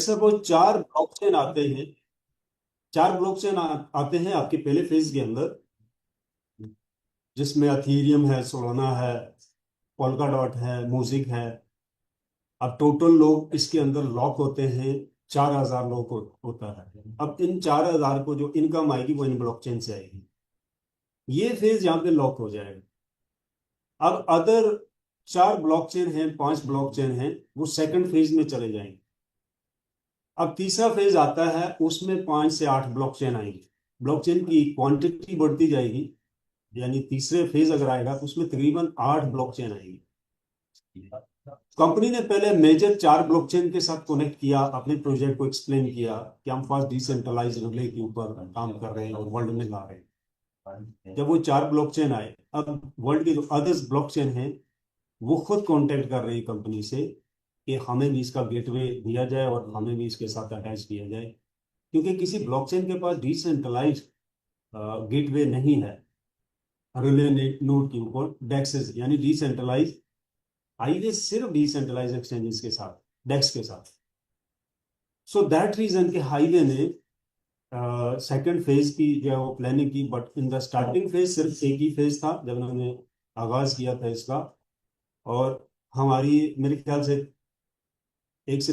Suppose चार blockchain आते हैं, चार ब्लॉकचेन आते हैं आपके पहले फेज के अंदर, जिसमें अथीरियम है, सोलाना है, पोल्का डॉट है, म्यूजिक है। अब टोटल लोग इसके अंदर लॉक होते हैं 4,000 लोग होता है। अब इन 4,000 को जो इनकम आएगी वो इन ब्लॉकचेन से आएगी। ये फेज यहाँ पे लॉक हो जाएगा। अब अदर चार ब्लॉकचेन हैं, पांच ब्लॉकचेन हैं, वो सेकंड फेज में चले जाएंगे। अब तीसरा फेज आता है, उसमें 5 से 8 ब्लॉकचेन आएंगे। ब्लॉकचेन की क्वांटिटी बढ़ती जाएगी, यानी तीसरे फेज अगर आएगा तो उसमें तकरीबन 8 ब्लॉकचेन आएंगी। कंपनी ने पहले मेजर चार ब्लॉकचेन के साथ कनेक्ट किया, अपने प्रोजेक्ट को एक्सप्लेन किया कि हम फास्ट डिसेंट्रलाइज रिले के ऊपर काम कर रहे हैं और वर्ल्ड में ला रहे हैं। जब वो चार ब्लॉकचेन आए, अब वर्ल्ड के जो अदर्स ब्लॉकचेन हैं वो खुद कांटेक्ट कर रही है कंपनी से कि हमें भी इसका गेटवे दिया जाए और हमें भी इसके साथ अटैच किया जाए, क्योंकि किसी ब्लॉकचेन के पास डिसेंट्रलाइज गेटवे नहीं है रिले नोड के ऊपर। डेक्सेस यानी डिसेंट्रलाइज हाईवे सिर्फ डिसेंट्रलाइज एक्सचेंजेस के साथ, डेक्स के साथ। सो दैट रीजन के हाईवे ने सेकंड फेज की जो है वो प्लानिंग की, but in the starting phase सिर्फ एक ही फेज था जब उन्होंने आगाज किया था इसका। और हमारी मेरे ख्याल से 1 से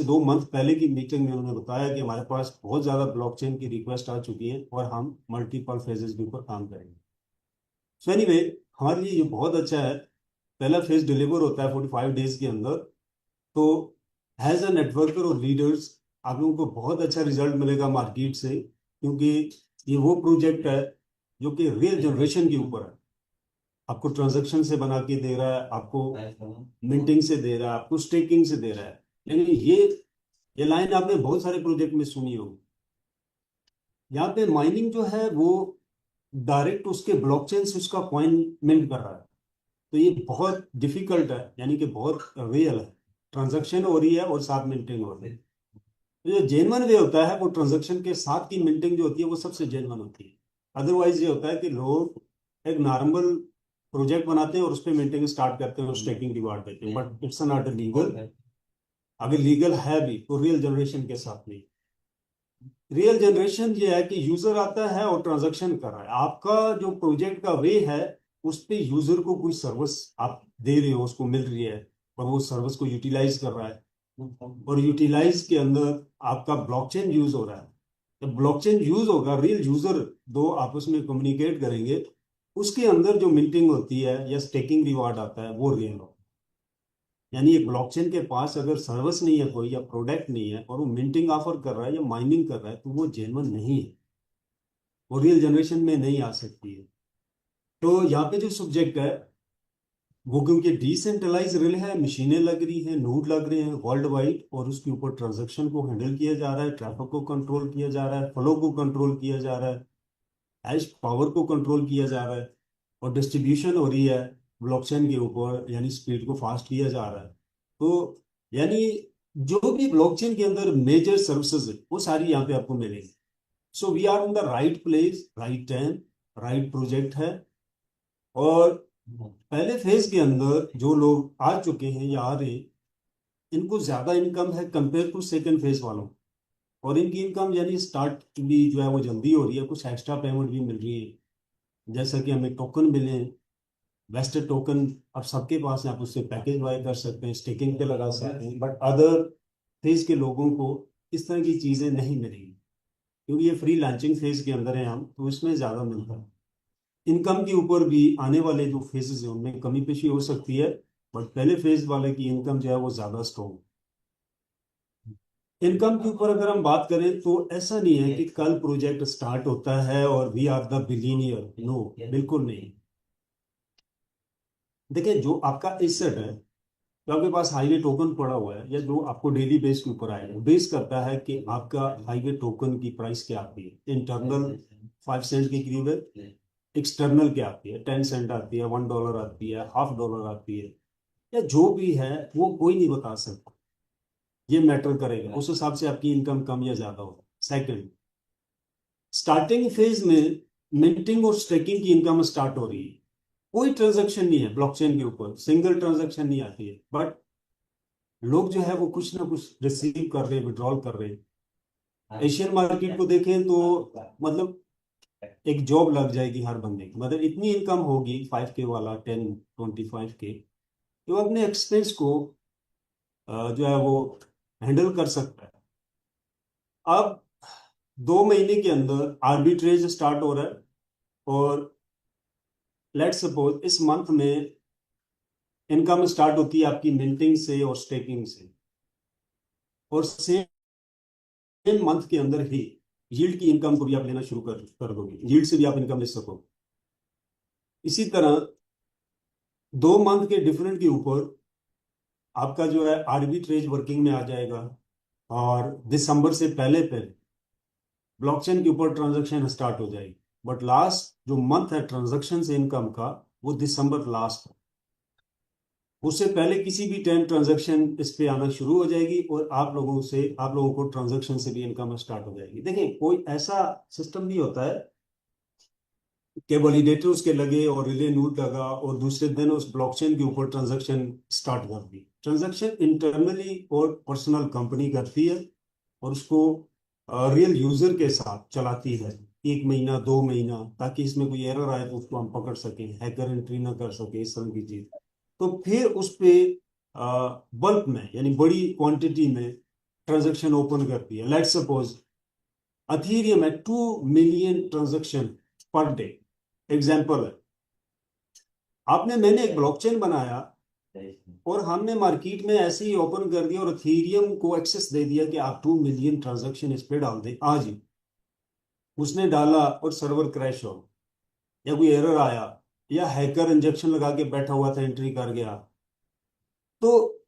2 मंथ पहले की मीटिंग में उन्होंने बताया कि हमारे पास बहुत ज़्यादा ब्लॉकचेन की रिक्वेस्ट आ चुकी है और हम मल्टीपल फेजेस के ऊपर काम करेंगे। सो एनीवे, हमारे लिए ये बहुत अच्छा है। पहला फेज डिलीवर होता है 45 डेज के अंदर। तो एज अ नेटवर्कर और लीडर्स आप लोगों को बहुत अच्छा रिजल्ट मिलेगा मार्केट से, क्योंकि ये वो प्रोजेक्ट है जो कि रियल जनरेशन के ऊपर है। आपको ट्रांजैक्शन से बना के दे रहा है, आपको मिंटिंग से दे रहा है, आपको स्टेकिंग से दे रहा है। लेकिन ये लाइन आपने बहुत सारे प्रोजेक्ट में सुनी होगी। यहाँ पे माइनिंग जो है वो डायरेक्ट उसके ब्लॉकचेन से उसका कॉइन मिंट कर रहा है। तो ये बहुत डिफिकल्ट है, यानी कि बहुत रियल है। ट्रांजैक्शन हो रही है और साथ मिंटिंग हो रही है। तो जो जेन्युइन वे होता है वो ट्रांजैक्शन के साथ की मिंटिंग जो होती है वो सबसे जेन्युइन होती है। अदरवाइज ये होता है कि लोग एक नॉर्मल प्रोजेक्ट बनाते हैं और उस पर मिंटिंग स्टार्ट करते हैं और स्टेकिंग रिवार्ड देते हैं, बट इट्स नॉट लीगल। अगर लीगल है भी तो रियल जनरेशन के साथ नहीं। रियल जनरेशन ये है कि यूजर आता है और ट्रांजैक्शन कर रहा है। आपका जो प्रोजेक्ट का वे है उस पे यूजर को कोई सर्विस आप दे रहे हो, उसको मिल रही है और वो सर्विस को यूटिलाइज कर रहा है, और यूटिलाइज के अंदर आपका ब्लॉकचेन यूज हो रहा है। जब ब्लॉकचेन यूज होगा, रियल यूजर दो आपस में कम्युनिकेट करेंगे, उसके अंदर जो मिंटिंग होती है या स्टेकिंग रिवार्ड आता है वो रियल हो। यानी एक ब्लॉकचेन के पास अगर सर्विस नहीं है कोई या प्रोडक्ट नहीं है और वो मिंटिंग ऑफर कर रहा है या माइनिंग कर रहा है तो वो जेन्युइन नहीं है, वो रियल जनरेशन में नहीं आ सकती है। तो यहाँ पे जो सब्जेक्ट है वो, क्योंकि डिसेंट्रलाइज रिल है, मशीनें लग रही हैं, नोड लग रहे हैं वर्ल्ड वाइड, और उसके ऊपर ट्रांजैक्शन को हैंडल किया जा रहा है, ट्रैफिक को कंट्रोल किया जा रहा है, फ्लो को कंट्रोल किया जा रहा है, हैश पावर को कंट्रोल किया जा रहा है, और डिस्ट्रीब्यूशन हो रही है ब्लॉकचेन के ऊपर, यानी स्पीड को फास्ट किया जा रहा है। तो यानी जो भी ब्लॉकचेन के अंदर मेजर सर्विसेज है वो सारी यहाँ पे आपको मिलेगी। So we are in the right place, right time, right project है। और पहले फेज के अंदर जो लोग आ चुके हैं या आ रहे हैं, इनको ज्यादा इनकम है कंपेयर टू सेकंड फेज वालों। और इनकी इनकम यानी स्टार्ट भी जो है वो जल्दी हो रही है, कुछ एक्स्ट्रा पेमेंट भी मिल रही है, जैसा कि हमें टोकन मिले हैं। वेस्टेड टोकन अब सबके पास है, आप उससे पैकेज बाय कर सकते हैं, स्टेकिंग पे लगा सकते हैं, बट अदर फेज के लोगों को इस तरह की चीजें नहीं मिलेंगी, क्योंकि ये फ्री लॉन्चिंग फेज के अंदर है हम, तो इसमें ज्यादा मिलता है। इनकम के ऊपर भी आने वाले जो फेजेस है उनमें कमी पेशी हो सकती है, बट पहले फेज वाले की इनकम जो है वो ज्यादा स्ट्रॉन्ग। इनकम के ऊपर अगर हम बात करें तो ऐसा नहीं है कि कल प्रोजेक्ट स्टार्ट होता है और we are the billionaire, no, बिल्कुल नहीं। देखिए, जो आपका एसेट है, जो आपके पास हाईवे टोकन पड़ा हुआ है या जो आपको डेली बेस के ऊपर आएगा, बेस करता है कि आपका हाईवे टोकन की प्राइस क्या आती है। इंटरनल 5 सेंट के करीब है, एक्सटर्नल क्या आती है, 10 सेंट आती है, $1 आती है, $0.5 आती है, या जो भी है वो कोई नहीं बता सकता। ये मैटर करेगा, उस हिसाब से आपकी इनकम कम या ज्यादा होगा। सेकंड, स्टार्टिंग फेज में मिंटिंग और स्टेकिंग की इनकम स्टार्ट हो रही है। कोई ट्रांजैक्शन नहीं है ब्लॉकचेन के ऊपर, सिंगल ट्रांजैक्शन नहीं आती है, बट लोग जो है वो कुछ ना कुछ रिसीव कर रहे हैं, विड्रॉल कर रहे हैं। एशियन मार्केट को देखें तो मतलब एक जॉब लग जाएगी हर बंदे की, मतलब इतनी इनकम होगी 5K वाला, 10-25K, कि वो अपने एक्सपेंस को जो है वो हैंडल कर सकता है। अब 2 महीने के अंदर आर्बिट्रेज स्टार्ट हो रहा है, और लेट्स सपोज इस मंथ में इनकम स्टार्ट होती है आपकी मिंटिंग से और स्टेकिंग से, और सेम मंथ के अंदर ही यील्ड की इनकम को भी आप लेना शुरू कर दोगे, यील्ड से भी आप इनकम ले सको। इसी तरह 2 मंथ के डिफरेंट के ऊपर आपका जो है आर्बिट्रेज वर्किंग में आ जाएगा, और दिसंबर से पहले पहले ब्लॉकचेन के ऊपर ट्रांजैक्शन स्टार्ट हो जाएगी। बट लास्ट जो मंथ है ट्रांजैक्शन से इनकम का, वो दिसंबर लास्ट है। उससे पहले किसी भी टाइम ट्रांजैक्शन इस पे आना शुरू हो जाएगी, और आप लोगों को ट्रांजैक्शन से भी इनकम स्टार्ट हो जाएगी। देखिए, कोई ऐसा सिस्टम नहीं होता है कि वैलिडेटर उसके लगे और रिले नोड लगा और दूसरे दिन उस ब्लॉकचेन के ऊपर ट्रांजैक्शन स्टार्ट कर दी। ट्रांजैक्शन इंटरनली और पर्सनल कंपनी करती है, और उसको रियल यूजर के साथ चलाती है 1 महीना 2 महीना, ताकि इसमें कोई एरर आए तो उसको हम पकड़ सकें, हैकर एंट्री ना कर सके, इस तरह की चीज। तो फिर उस पे बल्क में यानी बड़ी क्वांटिटी में ट्रांजैक्शन ओपन करती है। लेट्स सपोज अथीरियम है 2 million transaction per day, example है। मैंने एक ब्लॉकचेन बनाया, और हमने मार्केट में ऐसे ही ओपन कर दिया, और अथीरियम को एक्सेस दे दिया कि आप 2 मिलियन ट्रांजैक्शन इस पे डाल दें आज ही। उसने डाला और सर्वर क्रैश हो, या कोई एरर आया, या हैकर इंजेक्शन लगा के बैठा हुआ था एंट्री कर गया, तो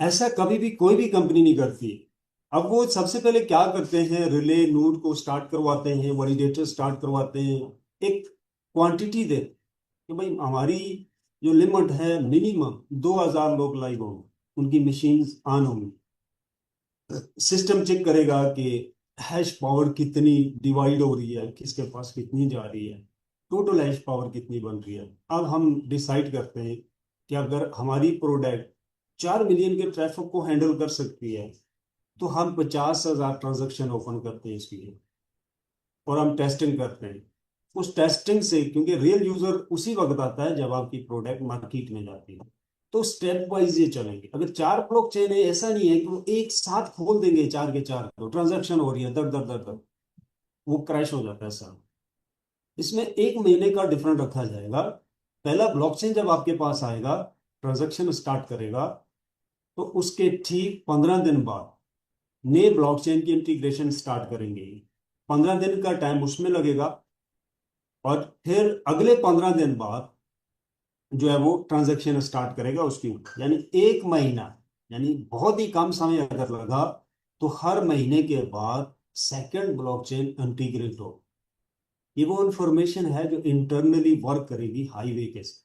ऐसा कभी भी कोई भी कंपनी नहीं करती। अब वो सबसे पहले क्या करते हैं, रिले नोड को स्टार्ट करवाते हैं, वैलिडेटर स्टार्ट करवाते हैं, एक क्वांटिटी दे कि भाई हमारी जो लिमिट है मिनिमम 2000 लोग लाइव होंगे, उनकी मशीन ऑन होंगी। सिस्टम चेक करेगा कि हैश पावर कितनी डिवाइड हो रही है, किसके पास कितनी जा रही है, टोटल हैश पावर कितनी बन रही है। अब हम डिसाइड करते हैं कि अगर हमारी प्रोडक्ट 4 मिलियन के ट्रैफिक को हैंडल कर सकती है, तो हम 50,000 ट्रांजेक्शन ओपन करते हैं इसके लिए, और हम टेस्टिंग करते हैं। उस टेस्टिंग से, क्योंकि रियल यूजर उसी वक्त आता है जब आपकी प्रोडक्ट मार्केट में जाती है, तो स्टेप वाइज ये चलेंगे। अगर 4 ब्लॉक चेन है, ऐसा नहीं है कि वो एक साथ खोल देंगे 4 के 4, तो ट्रांजेक्शन हो रही है दर दर दर दर, वो क्रैश हो जाता है सर। इसमें 1 महीने का डिफरेंट रखा जाएगा। पहला ब्लॉकचेन जब आपके पास आएगा, ट्रांजेक्शन स्टार्ट करेगा, तो उसके ठीक 15 दिन बाद नए ब्लॉकचेन की इंटीग्रेशन स्टार्ट करेंगे। 15 दिन का टाइम उसमें लगेगा, और फिर अगले 15 दिन बाद जो है वो ट्रांजैक्शन स्टार्ट करेगा उसकी ऊपर। यानी 1 महीना, यानी बहुत ही कम समय अगर लगा, तो हर महीने के बाद सेकंड ब्लॉकचेन इंटीग्रेट हो। ये वो इंफॉर्मेशन है जो इंटरनली वर्क करेगी हाईवे के साथ।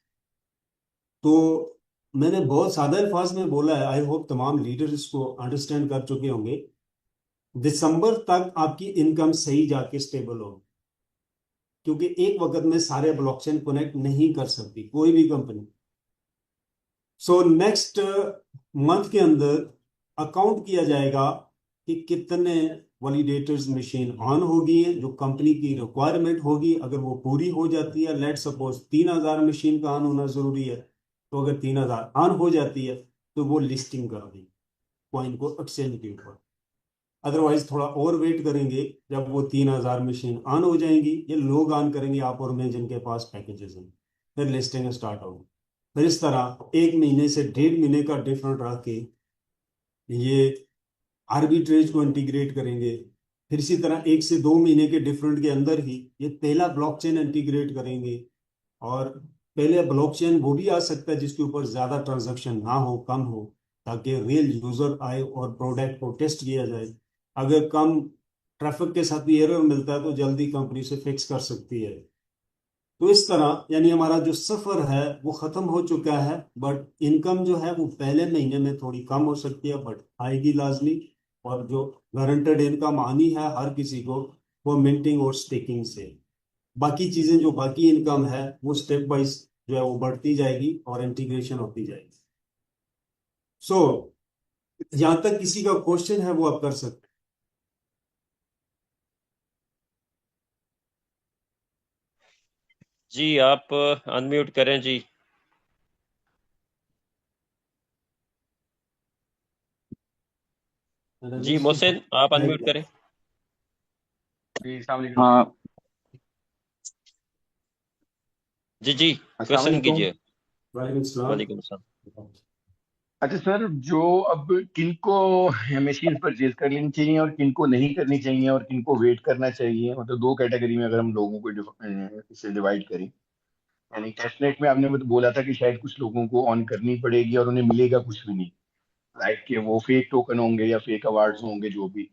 तो मैंने बहुत सादा अल्फाज में बोला है, आई होप तमाम लीडर्स इसको अंडरस्टैंड कर चुके होंगे। दिसंबर तक आपकी इनकम सही जाके स्टेबल होगी, क्योंकि एक वक्त में सारे ब्लॉकचेन कनेक्ट नहीं कर सकती कोई भी कंपनी। सो नेक्स्ट मंथ के अंदर अकाउंट किया जाएगा कि कितने वैलिडेटर्स मशीन ऑन होगी है, जो कंपनी की रिक्वायरमेंट होगी। अगर वो पूरी हो जाती है, लेट सपोज 3000 मशीन का ऑन होना जरूरी है, तो अगर 3000 ऑन हो जाती है, तो वो लिस्टिंग कर दी कॉइन को एक्सचेंज के ऊपर। अदरवाइज थोड़ा और वेट करेंगे, जब वो 3000 मशीन ऑन हो जाएंगी, ये लोग ऑन करेंगे आप और मैं जिनके पास पैकेजेस हैं, फिर लिस्टिंग स्टार्ट होगी। फिर इस तरह 1 महीने से 1.5 महीने का डिफरेंट रख के ये आर्बिट्रेज को इंटीग्रेट करेंगे। फिर इसी तरह 1 से 2 महीने के डिफरेंट के अंदर ही ये पहला ब्लॉकचेन इंटीग्रेट करेंगे। और पहले ब्लॉकचेन वो भी आ सकता है जिसके ऊपर ज्यादा ट्रांजैक्शन ना हो, कम हो, ताकि रियल यूजर आए और प्रोडक्ट को टेस्ट किया जाए। अगर कम ट्रैफिक के साथ भी एरर मिलता है, तो जल्दी कंपनी से फिक्स कर सकती है। तो इस तरह यानी हमारा जो सफर है वो खत्म हो चुका है। बट इनकम जो है वो पहले महीने में थोड़ी कम हो सकती है, बट आएगी लाजमी। और जो गारंटेड इनकम आनी है हर किसी को, वो मिंटिंग और स्टेकिंग से। बाकी चीजें जो बाकी इनकम है वो स्टेप वाइज जो है वो बढ़ती जाएगी और इंटीग्रेशन होती जाएगी। सो यहाँ तक किसी का क्वेश्चन है वो आप कर सकते जी आप अनम्यूट करें जी। हैं। जी रजनीश की मोहसिन आप है अनम्यूट क्या? करें। जी अस्सलाम वालेकुम। हाँ। जी जी अस्सलाम क्वेश्चन वालेकुम। कीजिए। वालेकुम सलाम। वालेकुम सलाम। अच्छा सर, जो अब किनको मशीन परचेज कर लेनी चाहिए और किनको नहीं करनी चाहिए और किनको वेट करना चाहिए, मतलब दो कैटेगरी में अगर हम लोगों को इसे डिवाइड करें। यानी टेस्टनेट में आपने मुझे बोला था कि शायद कुछ लोगों को ऑन करनी पड़ेगी और उन्हें मिलेगा कुछ भी नहीं, लाइक कि वो फेक टोकन होंगे या फेक अवार्ड्स होंगे जो भी।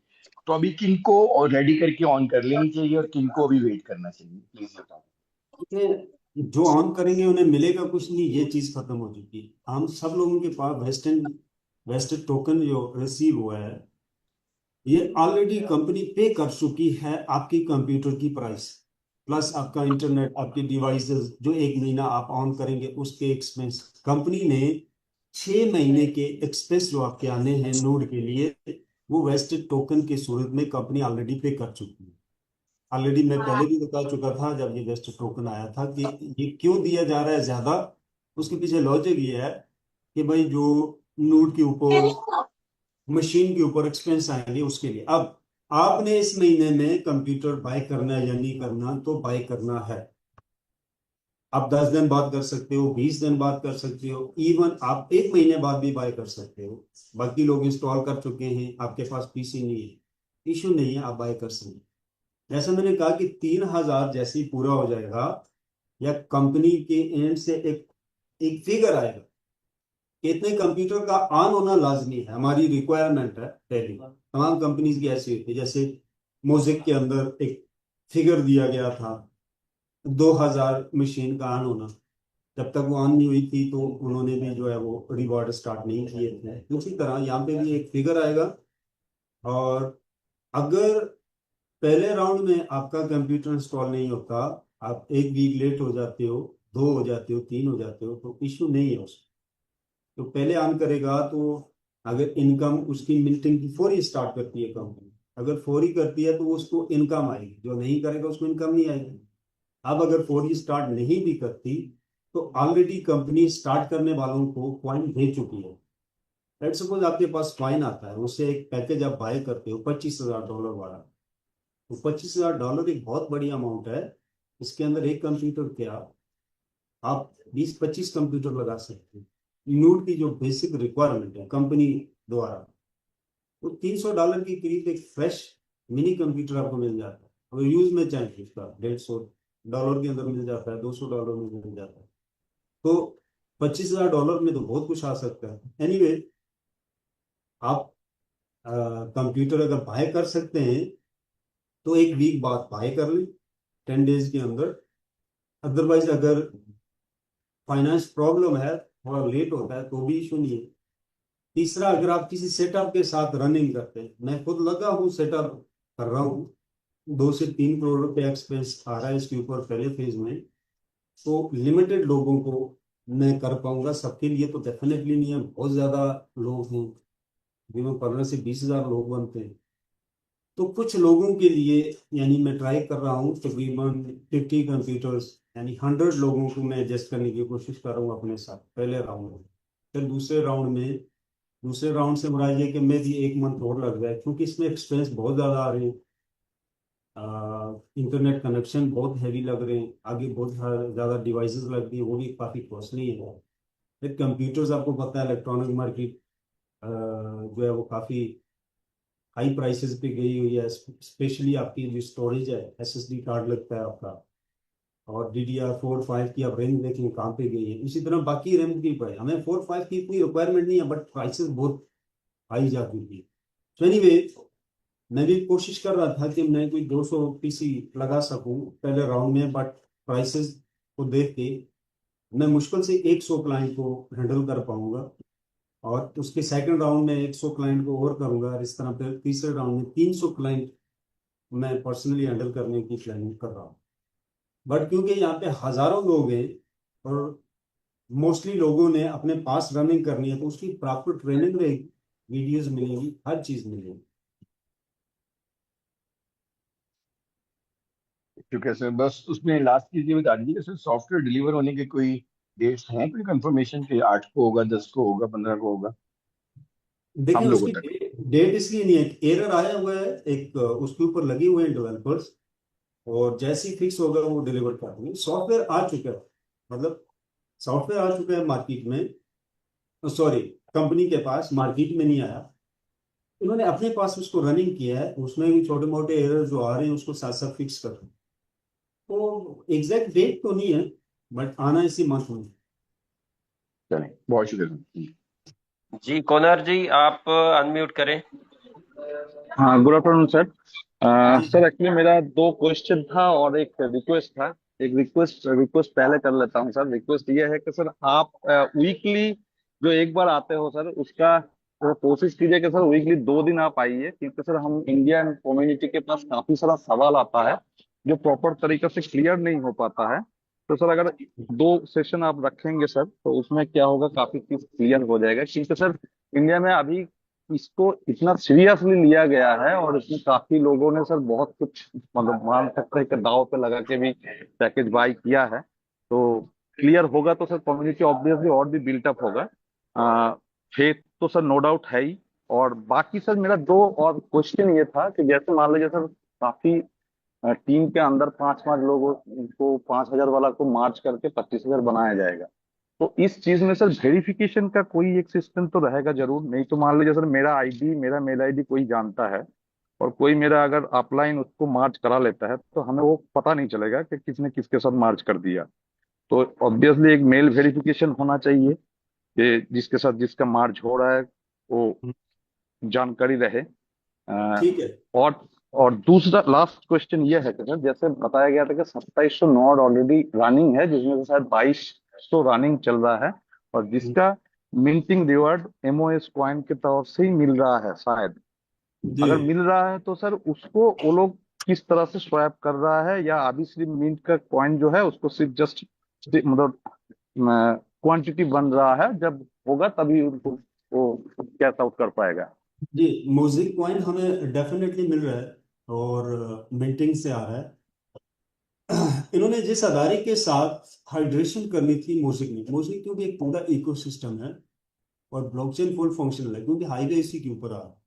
तो अभी किनको और रेडी करके ऑन कर लेनी चाहिए और किनको अभी वेट करना चाहिए, प्लीज बताओ। देखिए, जो ऑन करेंगे उन्हें मिलेगा कुछ नहीं, ये चीज खत्म हो चुकी है। हम सब लोगों के पास वेस्टेड टोकन जो रिसीव हुआ है, ये ऑलरेडी कंपनी पे कर चुकी है आपकी कंप्यूटर की प्राइस, प्लस आपका इंटरनेट, आपके डिवाइसेस जो एक महीना आप ऑन करेंगे उसके एक्सपेंस। कंपनी ने 6 महीने के एक्सपेंस जो आपके आने हैं नोड के लिए, वो वेस्टेड टोकन के सूरत में कंपनी ऑलरेडी पे कर चुकी है। ऑलरेडी मैं पहले भी बता चुका था जब ये वेस्टेड टोकन आया था कि ये क्यों दिया जा रहा है ज्यादा। उसके पीछे लॉजिक ये है कि भाई जो नोड के ऊपर, मशीन के ऊपर एक्सपेंस आएंगे उसके लिए। अब आपने इस महीने में कंप्यूटर बाय करना है या नहीं करना, तो बाय करना है। आप 10 दिन बाद कर सकते हो, 20 दिन बाद कर सकते हो, इवन आप 1 महीने बाद भी बाय कर सकते हो। बाकी लोग इंस्टॉल कर चुके हैं, आपके पास पीसी नहीं है, इशू नहीं है, आप बाय कर सकते हैं। जैसा मैंने कहा कि 3,000 जैसे ही पूरा हो जाएगा, या कंपनी के एंड से एक एक फिगर आएगा कि इतने कंप्यूटर का ऑन होना लाजमी है, हमारी रिक्वायरमेंट है पहली। तमाम कंपनीज की ऐसी होती है, जैसे मोजिक के अंदर एक फिगर दिया गया था 2,000 मशीन का ऑन होना। जब तक वो ऑन नहीं हुई थी तो उन्होंने भी जो है वो रिवॉर्ड स्टार्ट नहीं किए थे। उसी तरह यहाँ पे भी एक फिगर आएगा, और अगर पहले राउंड में आपका कंप्यूटर इंस्टॉल नहीं होता, आप एक वीक लेट हो जाते हो, 2 हो जाते हो, 3 हो जाते हो, तो इश्यू नहीं है उसमें। तो पहले ऑन करेगा तो अगर इनकम उसकी मिल्टिंग की फौरी स्टार्ट करती है कंपनी, अगर फौरी करती है तो उसको इनकम आएगी, जो नहीं करेगा उसको इनकम नहीं आएगी। अब अगर फौरी स्टार्ट नहीं भी करती तो ऑलरेडी कंपनी स्टार्ट करने वालों को क्वाइन दे चुकी है। लेट्स सपोज आपके पास क्वाइन आता है, उससे एक पैकेज आप बाय करते हो $25,000 वाला। तो $25,000 एक बहुत बड़ी अमाउंट है। इसके अंदर एक कंप्यूटर क्या, आप 20-25 कंप्यूटर लगा सकते हैं। नोड की जो बेसिक रिक्वायरमेंट है कंपनी द्वारा, वो $300 के करीब एक फ्रेश मिनी कंप्यूटर आपको मिल जाता है। अगर यूज में चाहिए उसका $150 के अंदर मिल जाता है, $200 में मिल जाता है। तो $25,000 में तो बहुत कुछ आ सकता है। एनीवे, आप कंप्यूटर अगर बाय कर सकते हैं तो एक वीक बाद बाय कर लें, 10 डेज के अंदर। अदरवाइज अगर फाइनेंस प्रॉब्लम है, थोड़ा लेट होता है, तो भी इशू नहीं है। तीसरा, अगर आप किसी सेटअप के साथ रनिंग करते हैं, मैं खुद लगा हूँ सेटअप कर रहा हूँ, 2 से 3 करोड़ रुपए एक्सपेंस आ रहा है इसके ऊपर पहले फेज में। तो लिमिटेड लोगों को मैं कर पाऊंगा, सबके लिए तो डेफिनेटली नहीं है। बहुत ज्यादा लोग हैं, जिनमें 15 से 20 हजार लोग बनते हैं। तो कुछ लोगों के लिए, यानी मैं ट्राई कर रहा हूँ तकरीबन 50 कंप्यूटर्स, यानी 100 लोगों को मैं एडजस्ट करने की कोशिश कर रहा हूँ अपने साथ पहले राउंड में। फिर दूसरे राउंड से मुराद ये कि मैं भी एक मंथ और लग जाए, क्योंकि इसमें एक्सपेंस बहुत ज़्यादा आ रहे हैं। इंटरनेट कनेक्शन बहुत हैवी लग रहे हैं, आगे बहुत ज़्यादा डिवाइसेस लग रही है, वो भी काफ़ी कॉस्टली है। फिर कंप्यूटर्स आपको पता है इलेक्ट्रॉनिक मार्केट जो है वो काफ़ी हाई प्राइसेस पे गई हुई है। स्पेशली आपकी जो स्टोरेज है, एसएसडी कार्ड लगता है आपका, और DDR4 5 की आप रैम देखें कहाँ पे गई है। इसी तरह बाकी रैम की पड़े, हमें 4 5 की इतनी रिक्वायरमेंट नहीं है, बट प्राइसेस बहुत हाई जा चुकी है। तो एनीवे, मैं भी कोशिश कर रहा था कि मैं कोई 200 पीसी लगा सकूं पहले राउंड में, बट प्राइसेस को देख के मैं मुश्किल से 100 क्लाइंट को हैंडल कर पाऊंगा, और उसके सेकंड राउंड में 100 क्लाइंट को और करूंगा, और इस तरह फिर तीसरे राउंड में 300 क्लाइंट मैं पर्सनली हैंडल करने की प्लानिंग कर रहा हूँ। बट क्योंकि यहाँ पे हजारों लोग हैं, और मोस्टली लोगों ने अपने पास रनिंग करनी है तो उसकी प्रॉपर ट्रेनिंग रहेगी, वीडियोस मिलेंगी, हर चीज मिलेगी। क्योंकि सर बस उसमें लास्ट चीज ये बता दीजिए सर, सॉफ्टवेयर डिलीवर होने के कोई डेट्स हैं, कोई कंफर्मेशन के 8 को होगा, 10 को होगा, 15 को होगा देखिए हम लोगों उसकी तक? डेट इसलिए नहीं है, एरर आया हुआ है एक, उसके ऊपर लगे हुए हैं डेवलपर्स, और जैसे ही फिक्स होगा वो डिलीवर कर देंगे। सॉफ्टवेयर आ चुका है, मतलब सॉफ्टवेयर आ चुका है मार्केट में, सॉरी कंपनी के पास, मार्केट में नहीं आया। उन्होंने अपने पास उसको रनिंग किया है, उसमें भी छोटे मोटे एरर जो आ रहे हैं उसको साथ साथ फिक्स कर रहे हैं। तो एग्जैक्ट डेट तो नहीं है, बट आना इसी मंथ में। चलें, बहुत शुक्रिया। जी कोनर जी, आप अनम्यूट करें। हाँ, गुड आफ्टरनून सर। जी सर एक्चुअली मेरा दो क्वेश्चन था और एक रिक्वेस्ट था। एक रिक्वेस्ट रिक्वेस्ट पहले कर लेता हूँ सर। रिक्वेस्ट ये है कि सर आप वीकली जो एक बार आते हो सर, उसका कोशिश कीजिए कि सर वीकली 2 दिन आप आइए, क्योंकि सर हम इंडियन कम्युनिटी के पास काफी सारा सवाल आता है जो प्रॉपर तरीके से क्लियर नहीं हो पाता है। तो सर अगर 2 सेशन आप रखेंगे सर, तो उसमें क्या होगा, काफी चीज क्लियर हो जाएगा, क्योंकि सर इंडिया में अभी इसको इतना सीरियसली लिया गया है और इसमें काफी लोगों ने सर बहुत कुछ, मतलब मान सकते हैं कि दांव पे लगा के भी पैकेज बाई किया है। तो क्लियर होगा तो सर कम्युनिटी ऑब्वियसली और भी बिल्टअप होगा। फेथ तो सर नो डाउट है ही। और बाकी सर मेरा दो और क्वेश्चन ये था कि जैसे मान लीजिए सर काफी टीम के अंदर 5-5 लोगों को 5,000 वाला को मार्च करके 25,000 बनाया जाएगा। तो इस चीज में सर वेरिफिकेशन का कोई एक सिस्टम तो रहेगा जरूर, नहीं तो मान लीजिए सर मेरा आईडी, मेरा मेल आईडी कोई जानता है और कोई मेरा अगर अपलाइन उसको मार्च करा लेता है, तो हमें वो पता नहीं चलेगा कि किसने किसके साथ मार्च कर दिया। तो ऑब्वियसली एक मेल वेरिफिकेशन होना चाहिए कि जिसके साथ जिसका मार्च हो रहा है वो जानकारी रहे। अ, ठीक है। और और दूसरा लास्ट क्वेश्चन ये है कि सर जैसे बताया गया था कि 2700 नोड ऑलरेडी रनिंग है, जिसमें से शायद 2200 रनिंग चल रहा है, और जिसका मिंटिंग रिवार्ड एमओएस कॉइन की तरफ से ही मिल रहा है शायद। जी अगर मिल रहा है तो सर उसको वो लोग किस तरह से स्वैप कर रहा है, या अभी सिर्फ मिंट का कॉइन जो है उसको सिर्फ जस्ट मतलब क्वांटिटी बन रहा है, जब होगा तभी उनको वो कैश आउट कर पाएगा? जी, म्यूजिक पॉइंट हमें डेफिनेटली मिल रहा है, और मिंटिंग से आ रहा है। इन्होंने जिस अदारे के साथ हाइड्रेशन करनी थी म्यूजिक में, म्यूजिक क्योंकि एक पूरा इकोसिस्टम है और ब्लॉकचेन फुल फंक्शनल है, क्योंकि हाईवे इसी के ऊपर आ रहा है।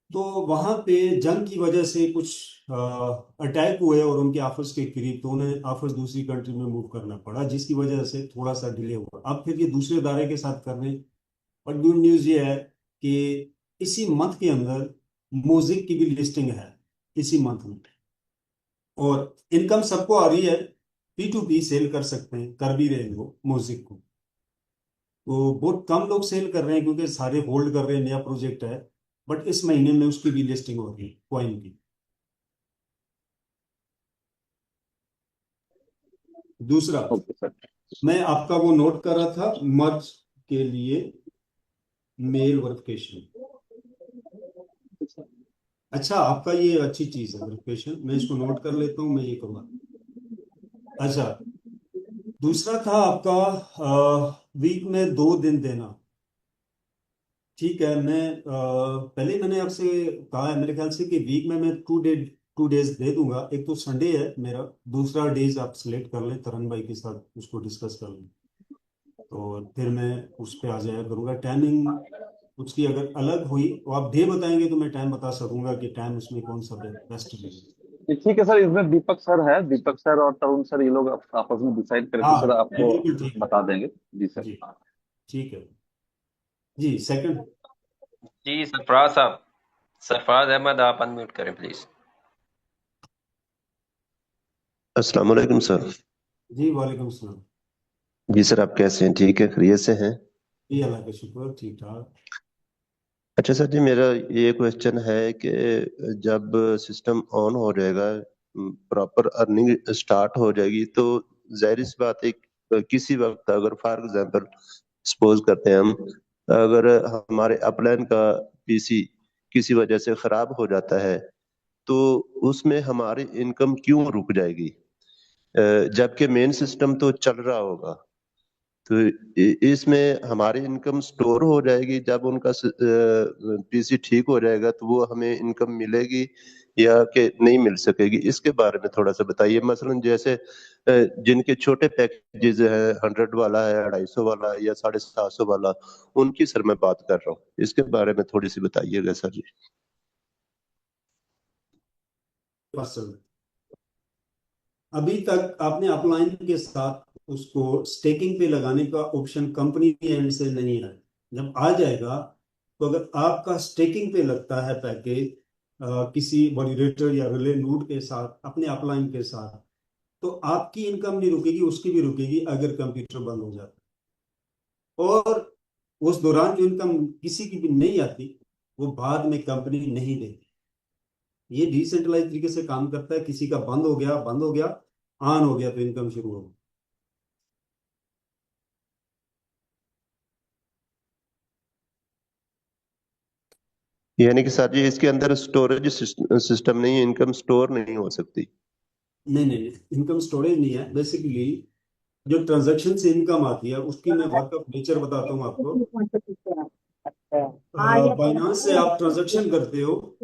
तो वहां पे जंग की वजह से कुछ अटैक हुए और उनके ऑफिस के करीब, तो उन्हें ऑफिस दूसरी कंट्री में मूव करना पड़ा, जिसकी वजह से थोड़ा सा डिले हुआ। अब फिर ये दूसरे अदारे के साथ कर रहे हैं। और गुड न्यूज ये है कि इसी मंथ के अंदर म्यूजिक की भी लिस्टिंग है, इसी मंथ में। और इनकम सबको आ रही है, P2P सेल कर सकते हैं, कर भी रहे हैं वो म्यूजिक को। तो बहुत कम लोग सेल कर रहे हैं क्योंकि सारे होल्ड कर रहे हैं, नया प्रोजेक्ट है। बट इस महीने में उसकी भी लिस्टिंग हो रही है कॉइन की। दूसरा, ओके सर। मैं आपका वो नोट कर रहा था मर्ज के लिए मेल वेरिफिकेशन। अच्छा, आपका ये अच्छी चीज है वेरिफिकेशन, मैं इसको नोट कर लेता हूँ, मैं ये करूँगा। अच्छा, दूसरा था आपका वीक में 2 दिन देना। ठीक है, मैं पहले ही मैंने आपसे कहा है मेरे ख्याल से कि वीक में मैं 2 डेज दे दूंगा। एक तो संडे है मेरा, दूसरा डेज आप सिलेक्ट कर लें, तरन भाई के साथ उसको डिस्कस कर लें, तो फिर मैं उस पर आ जाया करूंगा। टाइमिंग उसकी अगर अलग हुई तो आप डे बताएंगे तो मैं टाइम बता सकूंगा कि टाइम उसमें कौन सा बेस्ट है। ये ठीक है सर, इसमें दीपक सर है, दीपक सर और तरुण सर, ये लोग आपस में डिसाइड करके हाँ, सर ये आपको बिल्कुल ठीक है। बता देंगे। जी सर। जी, ठीक है। जी, सेकंड। जी सरफराज साहब, सरफराज अहमद, आप अनम्यूट करें प्लीज। अस्सलाम वालेकुम सर। जी, वालेकुम सलाम। जी सर, आप कैसे हैं? ठीक है, खैरियत से हैं? जी, अल्लाह का शुक्र, ठीक ठाक। अच्छा सर जी, मेरा ये क्वेश्चन है कि जब सिस्टम ऑन हो जाएगा, प्रॉपर अर्निंग स्टार्ट हो जाएगी, तो जाहिर सी बात है किसी वक्त अगर फॉर एग्जांपल सपोज करते हैं हम, अगर हमारे अपलाइन का पीसी किसी वजह से खराब हो जाता है, तो उसमें हमारी इनकम क्यों रुक जाएगी? जबकि मेन सिस्टम तो चल रहा होगा। तो इसमें हमारी इनकम स्टोर हो जाएगी, जब उनका पीसी ठीक हो जाएगा तो वो हमें इनकम मिलेगी या कि नहीं मिल सकेगी, इसके बारे में थोड़ा सा बताइए। मसलन जैसे जिनके छोटे पैकेजेस है, 100 वाला है, 250 वाला है या 750 वाला, उनकी सर मैं बात कर रहा हूँ, इसके बारे में थोड़ी सी बताइएगा सर जी। अभी तक आपने अपलाइन के साथ उसको स्टेकिंग पे लगाने का ऑप्शन कंपनी एंड से नहीं है। जब आ जाएगा तो अगर आपका स्टेकिंग पे लगता है पैकेज किसी वैलिडेटर या रिले नोड के साथ अपने अपलाइन के साथ, तो आपकी इनकम नहीं रुकेगी, उसकी भी रुकेगी अगर कंप्यूटर बंद हो जाता है। और उस दौरान जो इनकम किसी की भी नहीं आती वो बाद में कंपनी नहीं देती। ये डिसेंट्रलाइज तरीके से काम करता है। किसी का बंद हो गया, ऑन हो गया तो इनकम शुरू हो गई। यानी कि सर जी इसके अंदर स्टोरेज सिस्टम नहीं है, इनकम स्टोर नहीं हो सकती। नहीं नहीं नहीं, इनकम स्टोरेज नहीं है। बेसिकली जो ट्रांजैक्शन से इनकम आती है उसकी मैं वर्क ऑफ नेचर बताता हूँ आपको। बाइनांस से आप ट्रांजैक्शन करते हो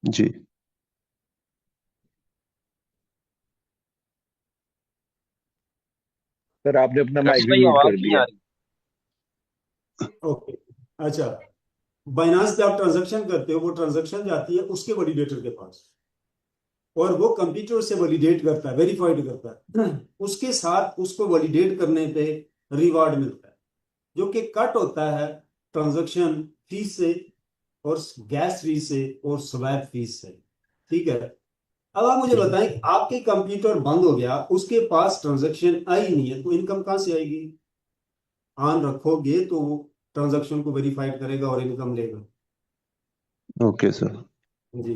जी। सर आपने अपना रफी माइक भी भाई म्यूट आवाज कर नहीं दिया। आ रही। ओके, अच्छा। बाइनांस पे आप ट्रांजैक्शन करते हो, वो ट्रांजैक्शन जाती है उसके वैलिडेटर के पास और वो कंप्यूटर से वैलिडेट करता है, वेरीफाइड करता है। उसके साथ उसको वैलिडेट करने पे रिवार्ड मिलता है जो कि कट होता है ट्रांजैक्शन फीस से और गैस फीस से और स्वैप फीस से। ठीक है। अब आप मुझे बताएं, आपके कंप्यूटर बंद हो गया, उसके पास ट्रांजैक्शन आई नहीं है, तो इनकम कहां से आएगी? ऑन रखोगे तो वो ट्रांजैक्शन को वेरीफाइड करेगा और इनकम लेगा। Okay sir, ji.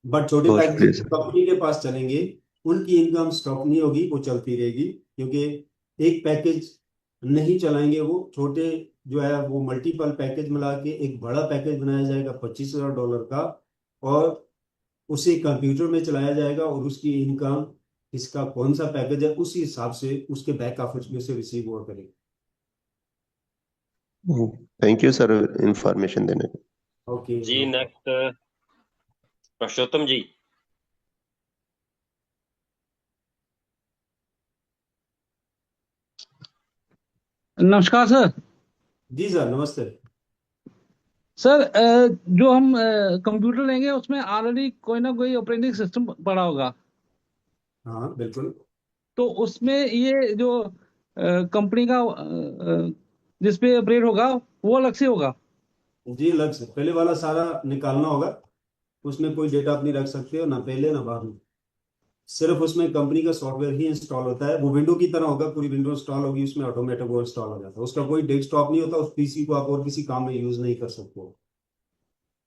बट छोटे बहुत पैकेज शुक्रिया सर। कंपनी के पास चलेंगे, उनकी इनकम स्टॉप नहीं होगी, वो चलती रहेगी। क्योंकि एक पैकेज नहीं चलाएंगे, वो छोटे जो है वो मल्टीपल पैकेज मिला के एक बड़ा पैकेज बनाया जाएगा $25,000 का, और उसे कंप्यूटर में चलाया जाएगा और उसकी इनकम इसका कौन सा पैकेज है उसी हिसाब से उसके बैक ऑफिस में से रिसीव हुआ करेगी। थैंक यू सर इंफॉर्मेशन देने के। ओके जी नेक्स्ट पुरुषोत्तम जी। नमस्कार सर। जी सर, नमस्ते। सर जो हम कंप्यूटर लेंगे उसमें ऑलरेडी कोई ना कोई ऑपरेटिंग सिस्टम पड़ा होगा, हाँ बिल्कुल। तो उसमें ये जो कंपनी का जिस पे ऑपरेट होगा वो अलग से होगा। जी, अलग से पहले वाला सारा निकालना होगा। उसमें कोई डेटा आप नहीं रख सकते हो, ना पहले ना बाद में। सिर्फ उसमें कंपनी का सॉफ्टवेयर ही इंस्टॉल होता है। वो विंडो की तरह होगा, पूरी विंडो इंस्टॉल होगी उसमें, ऑटोमेटिक वो इंस्टॉल हो जाता है। उसका कोई डेस्कटॉप नहीं होता, उस पीसी को आप और किसी काम में यूज नहीं कर सकते हो।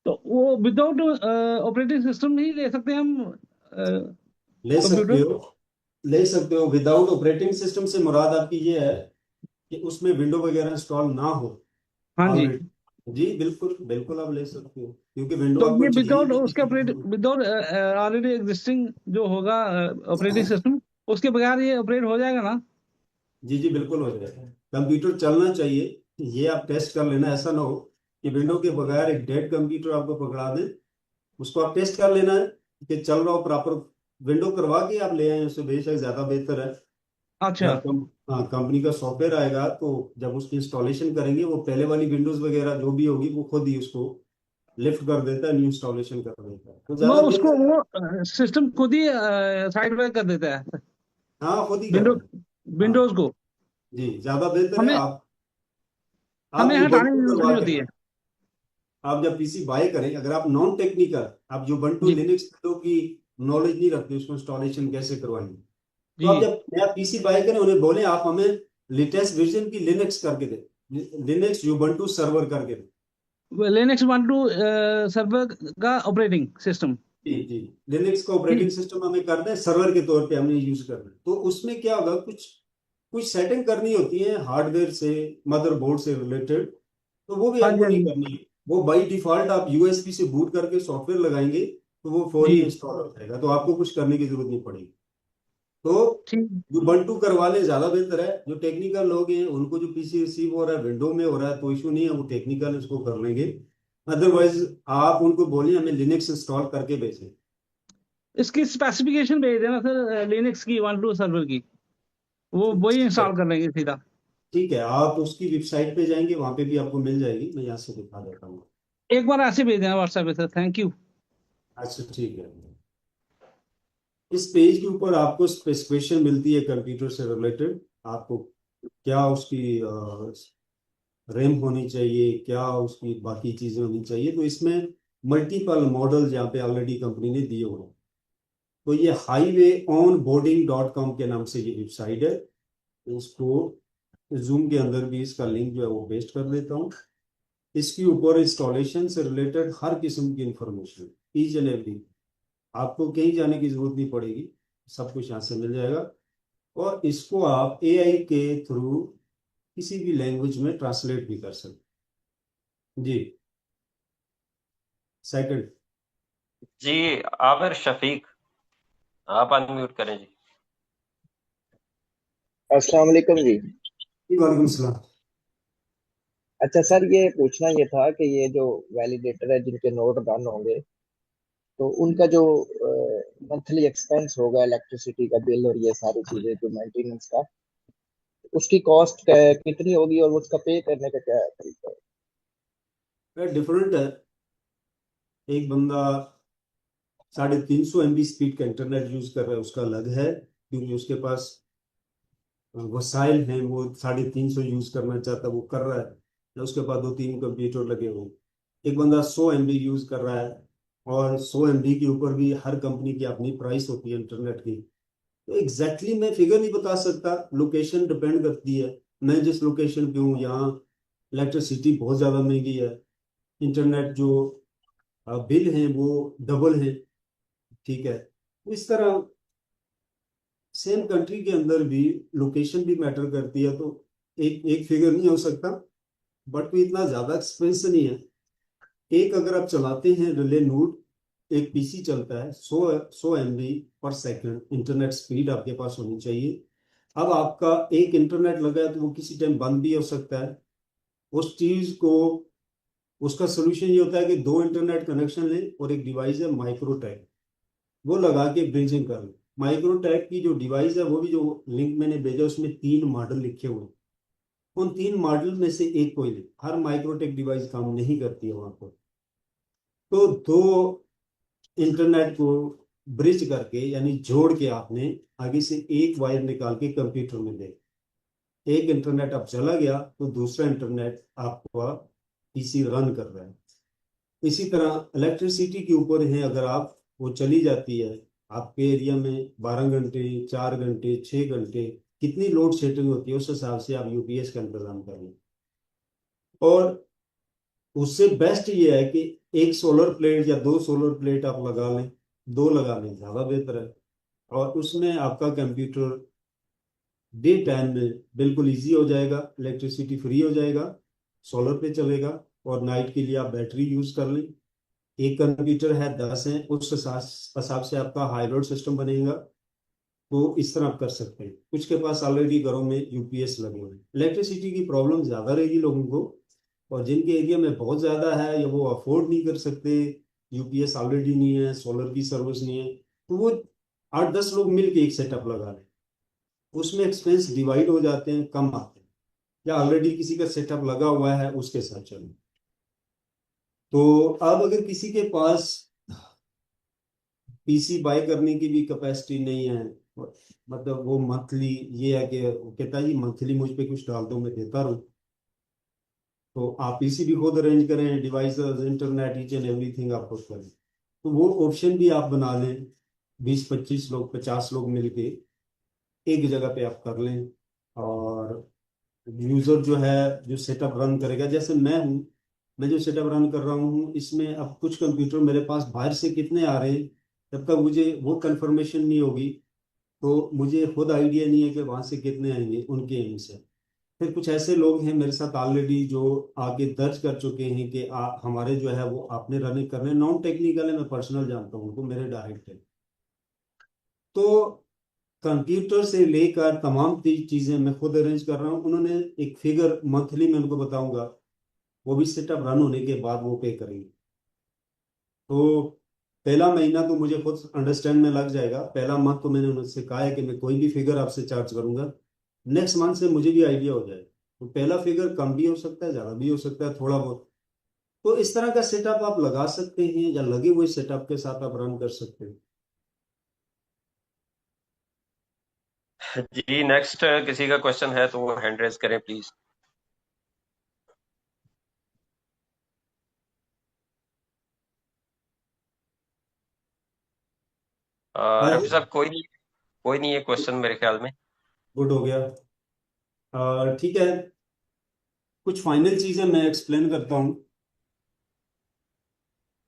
तो वो विदाउट ऑपरेटिंग सिस्टम नहीं ले सकते हम ले सकते कंप्यूटर? हो, ले सकते हो। विदाउट ऑपरेटिंग सिस्टम से मुराद आपकी ये है कि उसमें विंडो वगैरह इंस्टॉल ना हो हाँ जी। ऑलरेडी। जी बिल्कुल बिल्कुल, आप ले सकते हो, क्योंकि विंडो तो आपको ये विदाउट चाहिए उसके ऑपरेट ही। विदाउट ऑलरेडी एग्जिस्टिंग जो होगा ऑपरेटिंग सिस्टम, उसके बगैर ये ऑपरेट हो जाएगा ना? जी जी बिल्कुल हो जाएगा। कंप्यूटर चलना चाहिए, ये आप टेस्ट कर लेना। ऐसा ना हो कि विंडो के बगैर एक डेड कंप्यूटर आपको पकड़ा दे। उसको आप टेस्ट कर लेना है कि चल रहा हो प्रॉपर। विंडो करवा के आप ले आए, उससे बेशक ज्यादा बेहतर है। अच्छा। जब कंपनी का सॉफ्टवेयर आएगा तो जब उसकी इंस्टॉलेशन करेंगे, वो पहले वाली विंडोज वगैरह जो भी होगी वो खुद ही उसको लिफ्ट कर देता है, न्यू इंस्टॉलेशन कर देता है, तो वो ज्यादा उसको बेहतर है। वो सिस्टम खुद ही साइड बाय कर देता है हाँ, खुद ही विंडो करता है। हाँ विंडोज को। जी, ज्यादा बेहतर है। हमें आप हमें हटाने की उबंटू जरूरत करवा नहीं के, होती है। आप जब पीसी बाय करें, अगर आप नॉन टेक्निकल, आप उबंटू जी लिनक्स की नॉलेज नहीं रखते उसको इंस्टॉलेशन कैसे करवाएंगे, तो आप जी। जब नया पीसी बाय करें उन्हें बोले आप हमें लेटेस्ट वर्जन की लिनक्स करके दे, लिनक्स उबंटू सर्वर करके दे। लिनक्स Ubuntu सर्वर का ऑपरेटिंग सिस्टम। जी जी, लिनक्स का ऑपरेटिंग जी सिस्टम हमें करना है, सर्वर के तौर पे हमने यूज करना है। तो उसमें क्या होगा, कुछ कुछ सेटिंग करनी होती है हार्डवेयर से, मदरबोर्ड से रिलेटेड, तो वो भी हाँ जी। आपको हाँ नहीं जी। करनी है। वो बाई डिफॉल्ट आप यूएसबी से बूट करके सॉफ्टवेयर लगाएंगे तो वो फौरी जी इंस्टॉल हो जाएगा, तो आपको कुछ करने की जरूरत नहीं पड़ेगी। तो ठीक। जो बंटू करवा ले ज्यादा बेहतर है। जो टेक्निकल लोग हैं उनको जो पीसी रिसीव हो रहा है विंडो में हो रहा है तो इशू नहीं है, वो टेक्निकल उसको कर लेंगे। अदरवाइज आप उनको बोलिए हमें लिनक्स इंस्टॉल करके भेजें। इसकी स्पेसिफिकेशन भेज देना सर, लिनक्स की उबंटू सर्वर की, वो वही इंस्टॉल कर लेंगे सीधा। ठीक है, आप उसकी वेबसाइट पे जाएंगे, वहां पे भी आपको मिल जाएगी, मैं यहाँ से दिखा देता हूँ। एक बार ऐसे भेज देना व्हाट्सएप पे सर, थैंक यू। अच्छा ठीक है। इस पेज के ऊपर आपको स्पेसिफिकेशन मिलती है कंप्यूटर से रिलेटेड, आपको क्या उसकी रैम होनी चाहिए, क्या उसकी बाकी चीजें होनी चाहिए। तो इसमें मल्टीपल मॉडल यहाँ पे ऑलरेडी कंपनी ने दिए हुए हैं। तो ये highway on boarding dot com के नाम से ये वेबसाइट है। उसको जूम के अंदर भी इसका लिंक जो है वो पेस्ट कर देता हूँ। इसके ऊपर इंस्टॉलेशन से रिलेटेड हर किस्म की इंफॉर्मेशन, ईच एंड एवरी, आपको कहीं जाने की जरूरत नहीं पड़ेगी, सब कुछ यहाँ से मिल जाएगा। और इसको आप एआई के थ्रू किसी भी लैंग्वेज में ट्रांसलेट भी कर सकते जी। सेकंड, जी आमिर शफीक, आप अनम्यूट करें जी। अस्सलाम वालेकुम जी। वालेकुम सलाम। अच्छा सर, ये पूछना ये था कि ये जो वैलिडेटर है जिनके नोट डन होंगे, तो उनका जो मंथली एक्सपेंस होगा, इलेक्ट्रिसिटी का बिल और ये सारी चीजें जो मेंटेनेंस का, उसकी कॉस्ट कितनी होगी और उसका पे करने का क्या तरीका है? डिफरेंट है। एक बंदा 350 MB स्पीड का इंटरनेट यूज कर रहा है, उसका अलग है, क्योंकि उसके पास वसाइल हैं, वो 350 यूज करना चाहता है, वो कर रहा है, या उसके पास 2-3 कंप्यूटर लगे हुए। एक बंदा 100 MB यूज कर रहा है, और 100 MB के ऊपर भी हर कंपनी की अपनी प्राइस होती है इंटरनेट की। तो एग्जैक्टली मैं फिगर नहीं बता सकता, लोकेशन डिपेंड करती है। मैं जिस लोकेशन पे हूँ यहाँ इलेक्ट्रिसिटी बहुत ज़्यादा महंगी है, इंटरनेट जो बिल हैं वो डबल है। ठीक है, तो इस तरह सेम कंट्री के अंदर भी लोकेशन भी मैटर करती है। तो एक एक फिगर नहीं हो सकता, बट कोई इतना ज़्यादा एक्सपेंस नहीं है। एक अगर आप चलाते हैं रिले नोड, एक पीसी चलता है 100 MB पर सेकंड इंटरनेट स्पीड आपके पास होनी चाहिए। अब आपका एक इंटरनेट लगा है तो वो किसी टाइम बंद भी हो सकता है। उस चीज को, उसका सोल्यूशन ये होता है कि 2 इंटरनेट कनेक्शन लें, और एक डिवाइस है माइक्रोटैक, वो लगा के ब्रिजिंग कर लें। माइक्रोटैक की जो डिवाइस है, वो भी जो लिंक मैंने भेजा उसमें 3 मॉडल लिखे हुए हैं। उन 3 मॉडल में से एक कोई ले, हर माइक्रोटेक डिवाइस काम नहीं करती है वहां पर। तो 2 इंटरनेट को ब्रिज करके, यानी जोड़ के, आपने आगे से एक वायर निकाल के कंप्यूटर में दे, एक इंटरनेट अब चला गया तो दूसरा इंटरनेट आपका पीसी रन कर रहा है। इसी तरह इलेक्ट्रिसिटी के ऊपर है, अगर आप वो चली जाती है आपके एरिया में 12 घंटे, 4 घंटे, 6 घंटे, कितनी लोड शेडिंग होती है, उस हिसाब से आप यूपीएस का इंतजाम कर लें। और उससे बेस्ट ये है कि एक सोलर प्लेट या 2 सोलर प्लेट आप लगा लें, 2 लगा लें ज़्यादा बेहतर है। और उसमें आपका कंप्यूटर डे टाइम में बिल्कुल इजी हो जाएगा, इलेक्ट्रिसिटी फ्री हो जाएगा, सोलर पे चलेगा। और नाइट के लिए आप बैटरी यूज कर लें। एक कंप्यूटर है 10 है, उस हिसाब से आपका हाई लोड सिस्टम बनेगा। तो इस तरह आप कर सकते हैं। कुछ के पास ऑलरेडी घरों में यूपीएस लगे हुए हैं। इलेक्ट्रिसिटी की प्रॉब्लम ज़्यादा रहेगी लोगों को, और जिनके एरिया में बहुत ज़्यादा है या वो अफोर्ड नहीं कर सकते, यूपीएस ऑलरेडी नहीं है, सोलर की सर्विस नहीं है, तो वो 8-10 लोग मिलके एक सेटअप लगा लें। उसमें एक्सपेंस डिवाइड हो जाते हैं, कम आते हैं। या ऑलरेडी किसी का सेटअप लगा हुआ है उसके साथ चलें। तो अब अगर किसी के पास पीसी बाय करने की भी कैपेसिटी नहीं है, मतलब वो मंथली, ये है कि वो कहता है जी मंथली मुझ पे कुछ डाल दो मैं देता रहूं, तो आप पीसी भी खुद अरेंज करें, devices, internet, each and everything आप खुद करें, तो वो ऑप्शन भी आप बना लें। 20-25 लोग, 50 लोग मिलके एक जगह पे आप कर लें। और यूजर जो है, जो सेटअप रन करेगा, जैसे मैं हूँ, मैं जो सेटअप रन कर रहा हूँ, इसमें अब कुछ कंप्यूटर मेरे पास बाहर से कितने आ रहे हैं, जब तक मुझे वो कंफर्मेशन नहीं होगी तो मुझे खुद आइडिया नहीं है कि वहां से कितने आएंगे उनके एम से। फिर कुछ ऐसे लोग हैं मेरे साथ ऑलरेडी जो आगे दर्ज कर चुके हैं कि हमारे जो है वो आपने रनिंग करने, नॉन टेक्निकल है, मैं पर्सनल जानता हूँ उनको, मेरे डायरेक्ट है। तो कंप्यूटर से लेकर तमाम चीजें मैं खुद अरेंज कर रहा हूँ। उन्होंने एक फिगर मंथली मैं उनको बताऊंगा, वो भी सेटअप रन होने के बाद वो पे करेंगे। तो पहला महीना तो मुझे खुद अंडरस्टैंड में लग जाएगा। पहला मंथ तो मैंने उनसे कहा है कि मैं कोई भी फिगर आपसे चार्ज करूंगा, नेक्स्ट मंथ से मुझे भी आइडिया हो जाएगा। तो पहला फिगर कम भी हो सकता है, ज्यादा भी हो सकता है, थोड़ा बहुत। तो इस तरह का सेटअप आप लगा सकते हैं, या लगे हुए सेटअप के साथ आप रन कर सकते हैं। जी नेक्स्ट किसी का क्वेश्चन है तो वो हैंड रेज करें प्लीज। आई रफी होप साहब कोई नहीं है क्वेश्चन मेरे ख्याल में। गुड हो गया। ठीक है, कुछ फाइनल चीजें मैं एक्सप्लेन करता हूँ।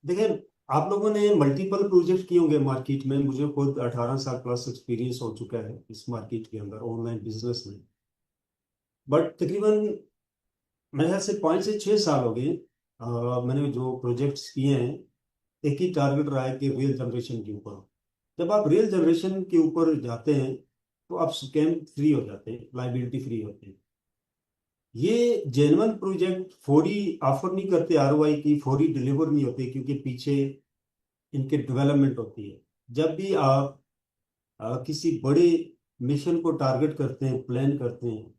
देखिए, आप लोगों ने मल्टीपल प्रोजेक्ट किए होंगे मार्केट में। मुझे खुद 18 साल प्लस एक्सपीरियंस हो चुका है इस मार्केट के अंदर, ऑनलाइन बिजनेस में। बट तकरीबन मेरे ख्याल से 5 से 6 साल हो गए मैंने जो प्रोजेक्ट्स किए हैं। एक ही टारगेट रहा है कि रियल जनरेशन के ऊपर। जब आप रियल जनरेशन के ऊपर जाते हैं तो आप स्कैम फ्री हो जाते हैं, लाइबिलिटी फ्री होते हैं। ये जेन्युइन प्रोजेक्ट फौरी ऑफर नहीं करते आरओआई की, फौरी डिलीवर नहीं होते, क्योंकि पीछे इनके डेवलपमेंट होती है। जब भी आप किसी बड़े मिशन को टारगेट करते हैं, प्लान करते हैं,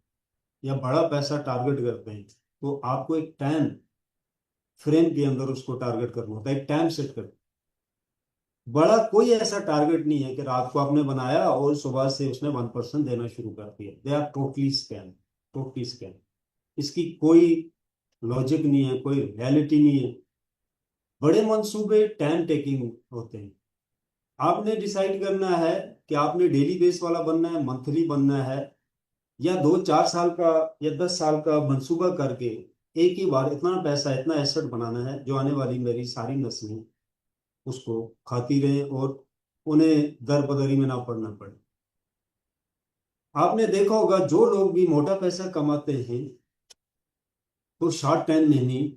या बड़ा पैसा टारगेट करते हैं, तो आपको एक टाइम फ्रेम के अंदर उसको टारगेट करना होता है, एक टाइम सेट कर। बड़ा कोई ऐसा टारगेट नहीं है कि रात को आपने बनाया और सुबह से उसने 1% देना शुरू कर दिया। They are totally scam, totally scam. इसकी कोई लॉजिक नहीं है, कोई रियलिटी नहीं है। बड़े मंसूबे टाइम टेकिंग होते हैं। आपने डिसाइड करना है कि आपने डेली बेस वाला बनना है, मंथली बनना है, या 2-4 साल का या 10 साल का मंसूबा करके एक ही बार इतना पैसा, इतना एसेट बनाना है जो आने वाली मेरी सारी नस्लें उसको खाती रहें और उन्हें दर बदरी में ना पड़ना पड़े। आपने देखा होगा जो लोग भी मोटा पैसा कमाते हैं तो शॉर्ट टाइम में नहीं,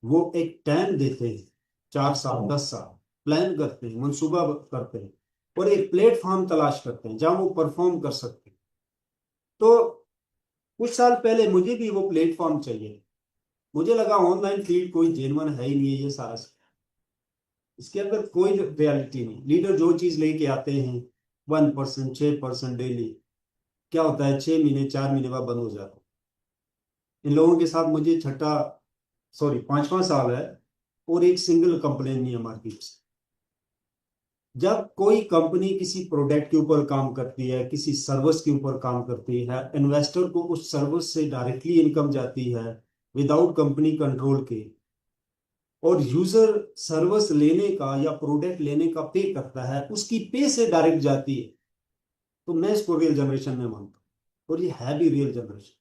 वो एक टाइम देते हैं, 4 साल 10 साल प्लान करते हैं, मंसूबा करते हैं, और एक प्लेटफॉर्म तलाश करते हैं जहां वो परफॉर्म कर सकते हैं। तो कुछ साल पहले मुझे भी वो प्लेटफॉर्म चाहिए। मुझे लगा ऑनलाइन फील्ड कोई जेन्युइन है ही नहीं है, ये सारा इसके अंदर कोई रियलिटी नहीं। लीडर जो चीज लेके आते हैं 1%, 6% डेली, क्या होता है 6 महीने 4 महीने बाद बंद हो जाता है। इन लोगों के साथ मुझे छठा, सॉरी 5वां साल है, और एक सिंगल कंप्लेन नहीं है मार्केट से। जब कोई कंपनी किसी प्रोडक्ट के ऊपर काम करती है, किसी सर्विस के ऊपर काम करती है, इन्वेस्टर को उस सर्विस से डायरेक्टली इनकम जाती है विदाउट कंपनी कंट्रोल के, और यूजर सर्विस लेने का या प्रोडक्ट लेने का पे करता है, उसकी पे से डायरेक्ट जाती है, तो मैं इसको रियल जनरेशन में मानता हूँ। और ये है भी रियल जनरेशन।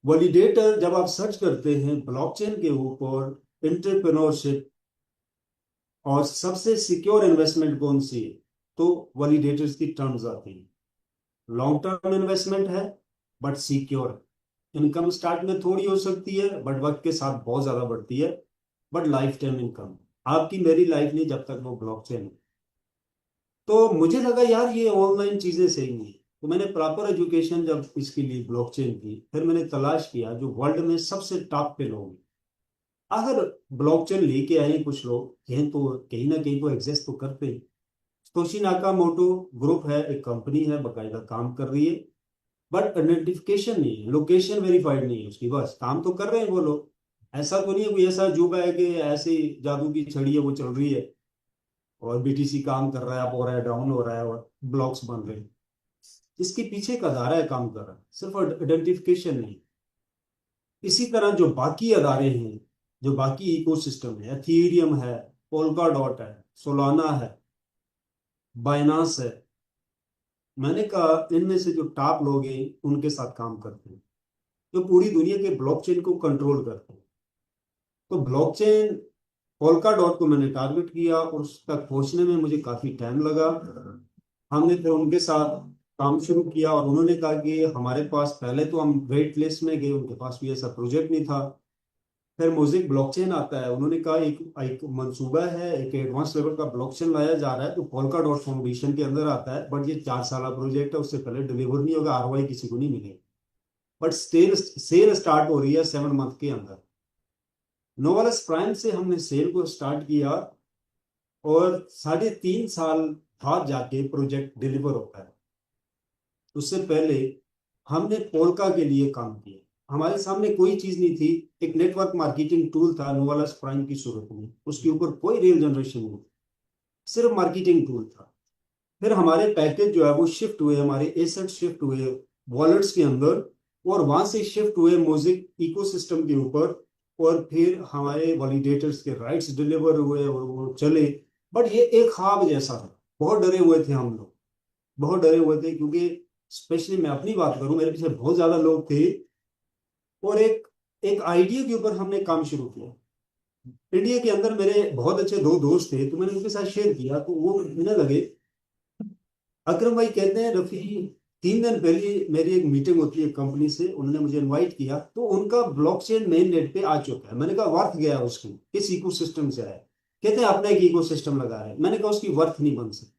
वैलिडेटर जब आप सर्च करते हैं ब्लॉकचेन के ऊपर एंटरप्रेन्योरशिप और सबसे सिक्योर इन्वेस्टमेंट कौन सी है, तो वैलिडेटर्स की टर्म्स आती है। लॉन्ग टर्म इन्वेस्टमेंट है बट सिक्योर। इनकम स्टार्ट में थोड़ी हो सकती है बट वक्त के साथ बहुत ज्यादा बढ़ती है, बट लाइफ टाइम इनकम आपकी मेरी लाइफ नहीं जब तक वो ब्लॉकचेन है। तो मुझे लगा यार ये ऑनलाइन चीजें सही नहीं है। तो मैंने प्रॉपर एजुकेशन जब इसके लिए ब्लॉकचेन की, फिर मैंने तलाश किया जो वर्ल्ड में सबसे टॉप पे लोग हैं। अगर ब्लॉकचेन लेके आए कुछ लोग हैं तो कहीं ना कहीं तो एग्जिस्ट तो करते हैं। तोशी नाकामोटो ग्रुप है, एक कंपनी है, बकायदा काम कर रही है, बट आइडेंटिफिकेशन नहीं है, लोकेशन वेरीफाइड नहीं है उसकी। बस काम तो कर रहे हैं वो लोग। ऐसा तो नहीं है कोई ऐसा जुबा है कि ऐसे जादू की छड़ी है वो चल रही है और बीटीसी काम कर रहा है, अप हो रहा है, डाउन हो रहा है और ब्लॉक्स बन रहे हैं। इसके पीछे का अदारा है काम कर रहा है, सिर्फ आइडेंटिफिकेशन नहीं। इसी तरह जो बाकी अदारे हैं, जो बाकी इकोसिस्टम है, एथीरियम है, पोल्का डॉट है, सोलाना है, बाइनांस है, मैंने कहा इनमें से जो टॉप लोग हैं उनके साथ काम करते हैं जो पूरी दुनिया के ब्लॉकचेन को कंट्रोल करते हैं। तो ब्लॉकचेन पोल्का डॉट को मैंने टारगेट किया और उस तक पहुंचने में मुझे काफी टाइम लगा। हमने फिर उनके साथ काम शुरू किया और उन्होंने कहा कि हमारे पास, पहले तो हम वेट लिस्ट में गए, उनके पास भी ऐसा प्रोजेक्ट नहीं था। फिर मोज़ेक ब्लॉकचेन आता है। उन्होंने कहा एक मंसूबा है, एक एडवांस लेवल का ब्लॉकचेन लाया जा रहा है, तो पोल्का डॉट फाउंडेशन के अंदर आता है, बट ये 4 साल प्रोजेक्ट है, उससे पहले डिलीवर नहीं होगा, आरओआई किसी को नहीं मिलेगा। बट सेल स्टार्ट हो रही है 7 मंथ के अंदर। नोवालस प्राइम से हमने सेल को स्टार्ट किया और 3.5 साल बाद जाके प्रोजेक्ट डिलीवर होता है। उससे पहले हमने पोल्का के लिए काम किया। हमारे सामने कोई चीज नहीं थी, एक नेटवर्क मार्केटिंग टूल था नोवालस प्राइम की सूरत में, उसके ऊपर कोई रील जनरेशन नहीं, सिर्फ मार्केटिंग टूल था। फिर हमारे पैकेज जो है वो शिफ्ट हुए, हमारे एसेट शिफ्ट हुए वॉलेट्स के अंदर, और वहां से शिफ्ट हुए मोज़ेक इकोसिस्टम के ऊपर, और फिर हमारे वैलिडेटर्स के राइट्स डिलीवर हुए और वो चले। बट ये एक ख्वाब जैसा था, बहुत डरे हुए थे हम लोग, बहुत डरे हुए थे, क्योंकि स्पेशली मैं अपनी बात करूं, मेरे पीछे बहुत ज्यादा लोग थे, और एक आइडिया के ऊपर हमने काम शुरू किया। इंडिया के अंदर मेरे बहुत अच्छे 2 दोस्त थे, तो मैंने उनके साथ शेयर किया, तो वो कहने लगे, अकरम भाई कहते हैं रफी 3 दिन पहले मेरी एक मीटिंग होती है कंपनी से, उन्होंने मुझे इनवाइट किया, तो उनका ब्लॉकचेन मेन नेट पे आ चुका है। मैंने कहा वर्थ गया उसकी, किस इकोसिस्टम से आया? कहते हैं अपना एक इकोसिस्टम लगा रहे हैं। मैंने कहा उसकी वर्थ नहीं बन सकती,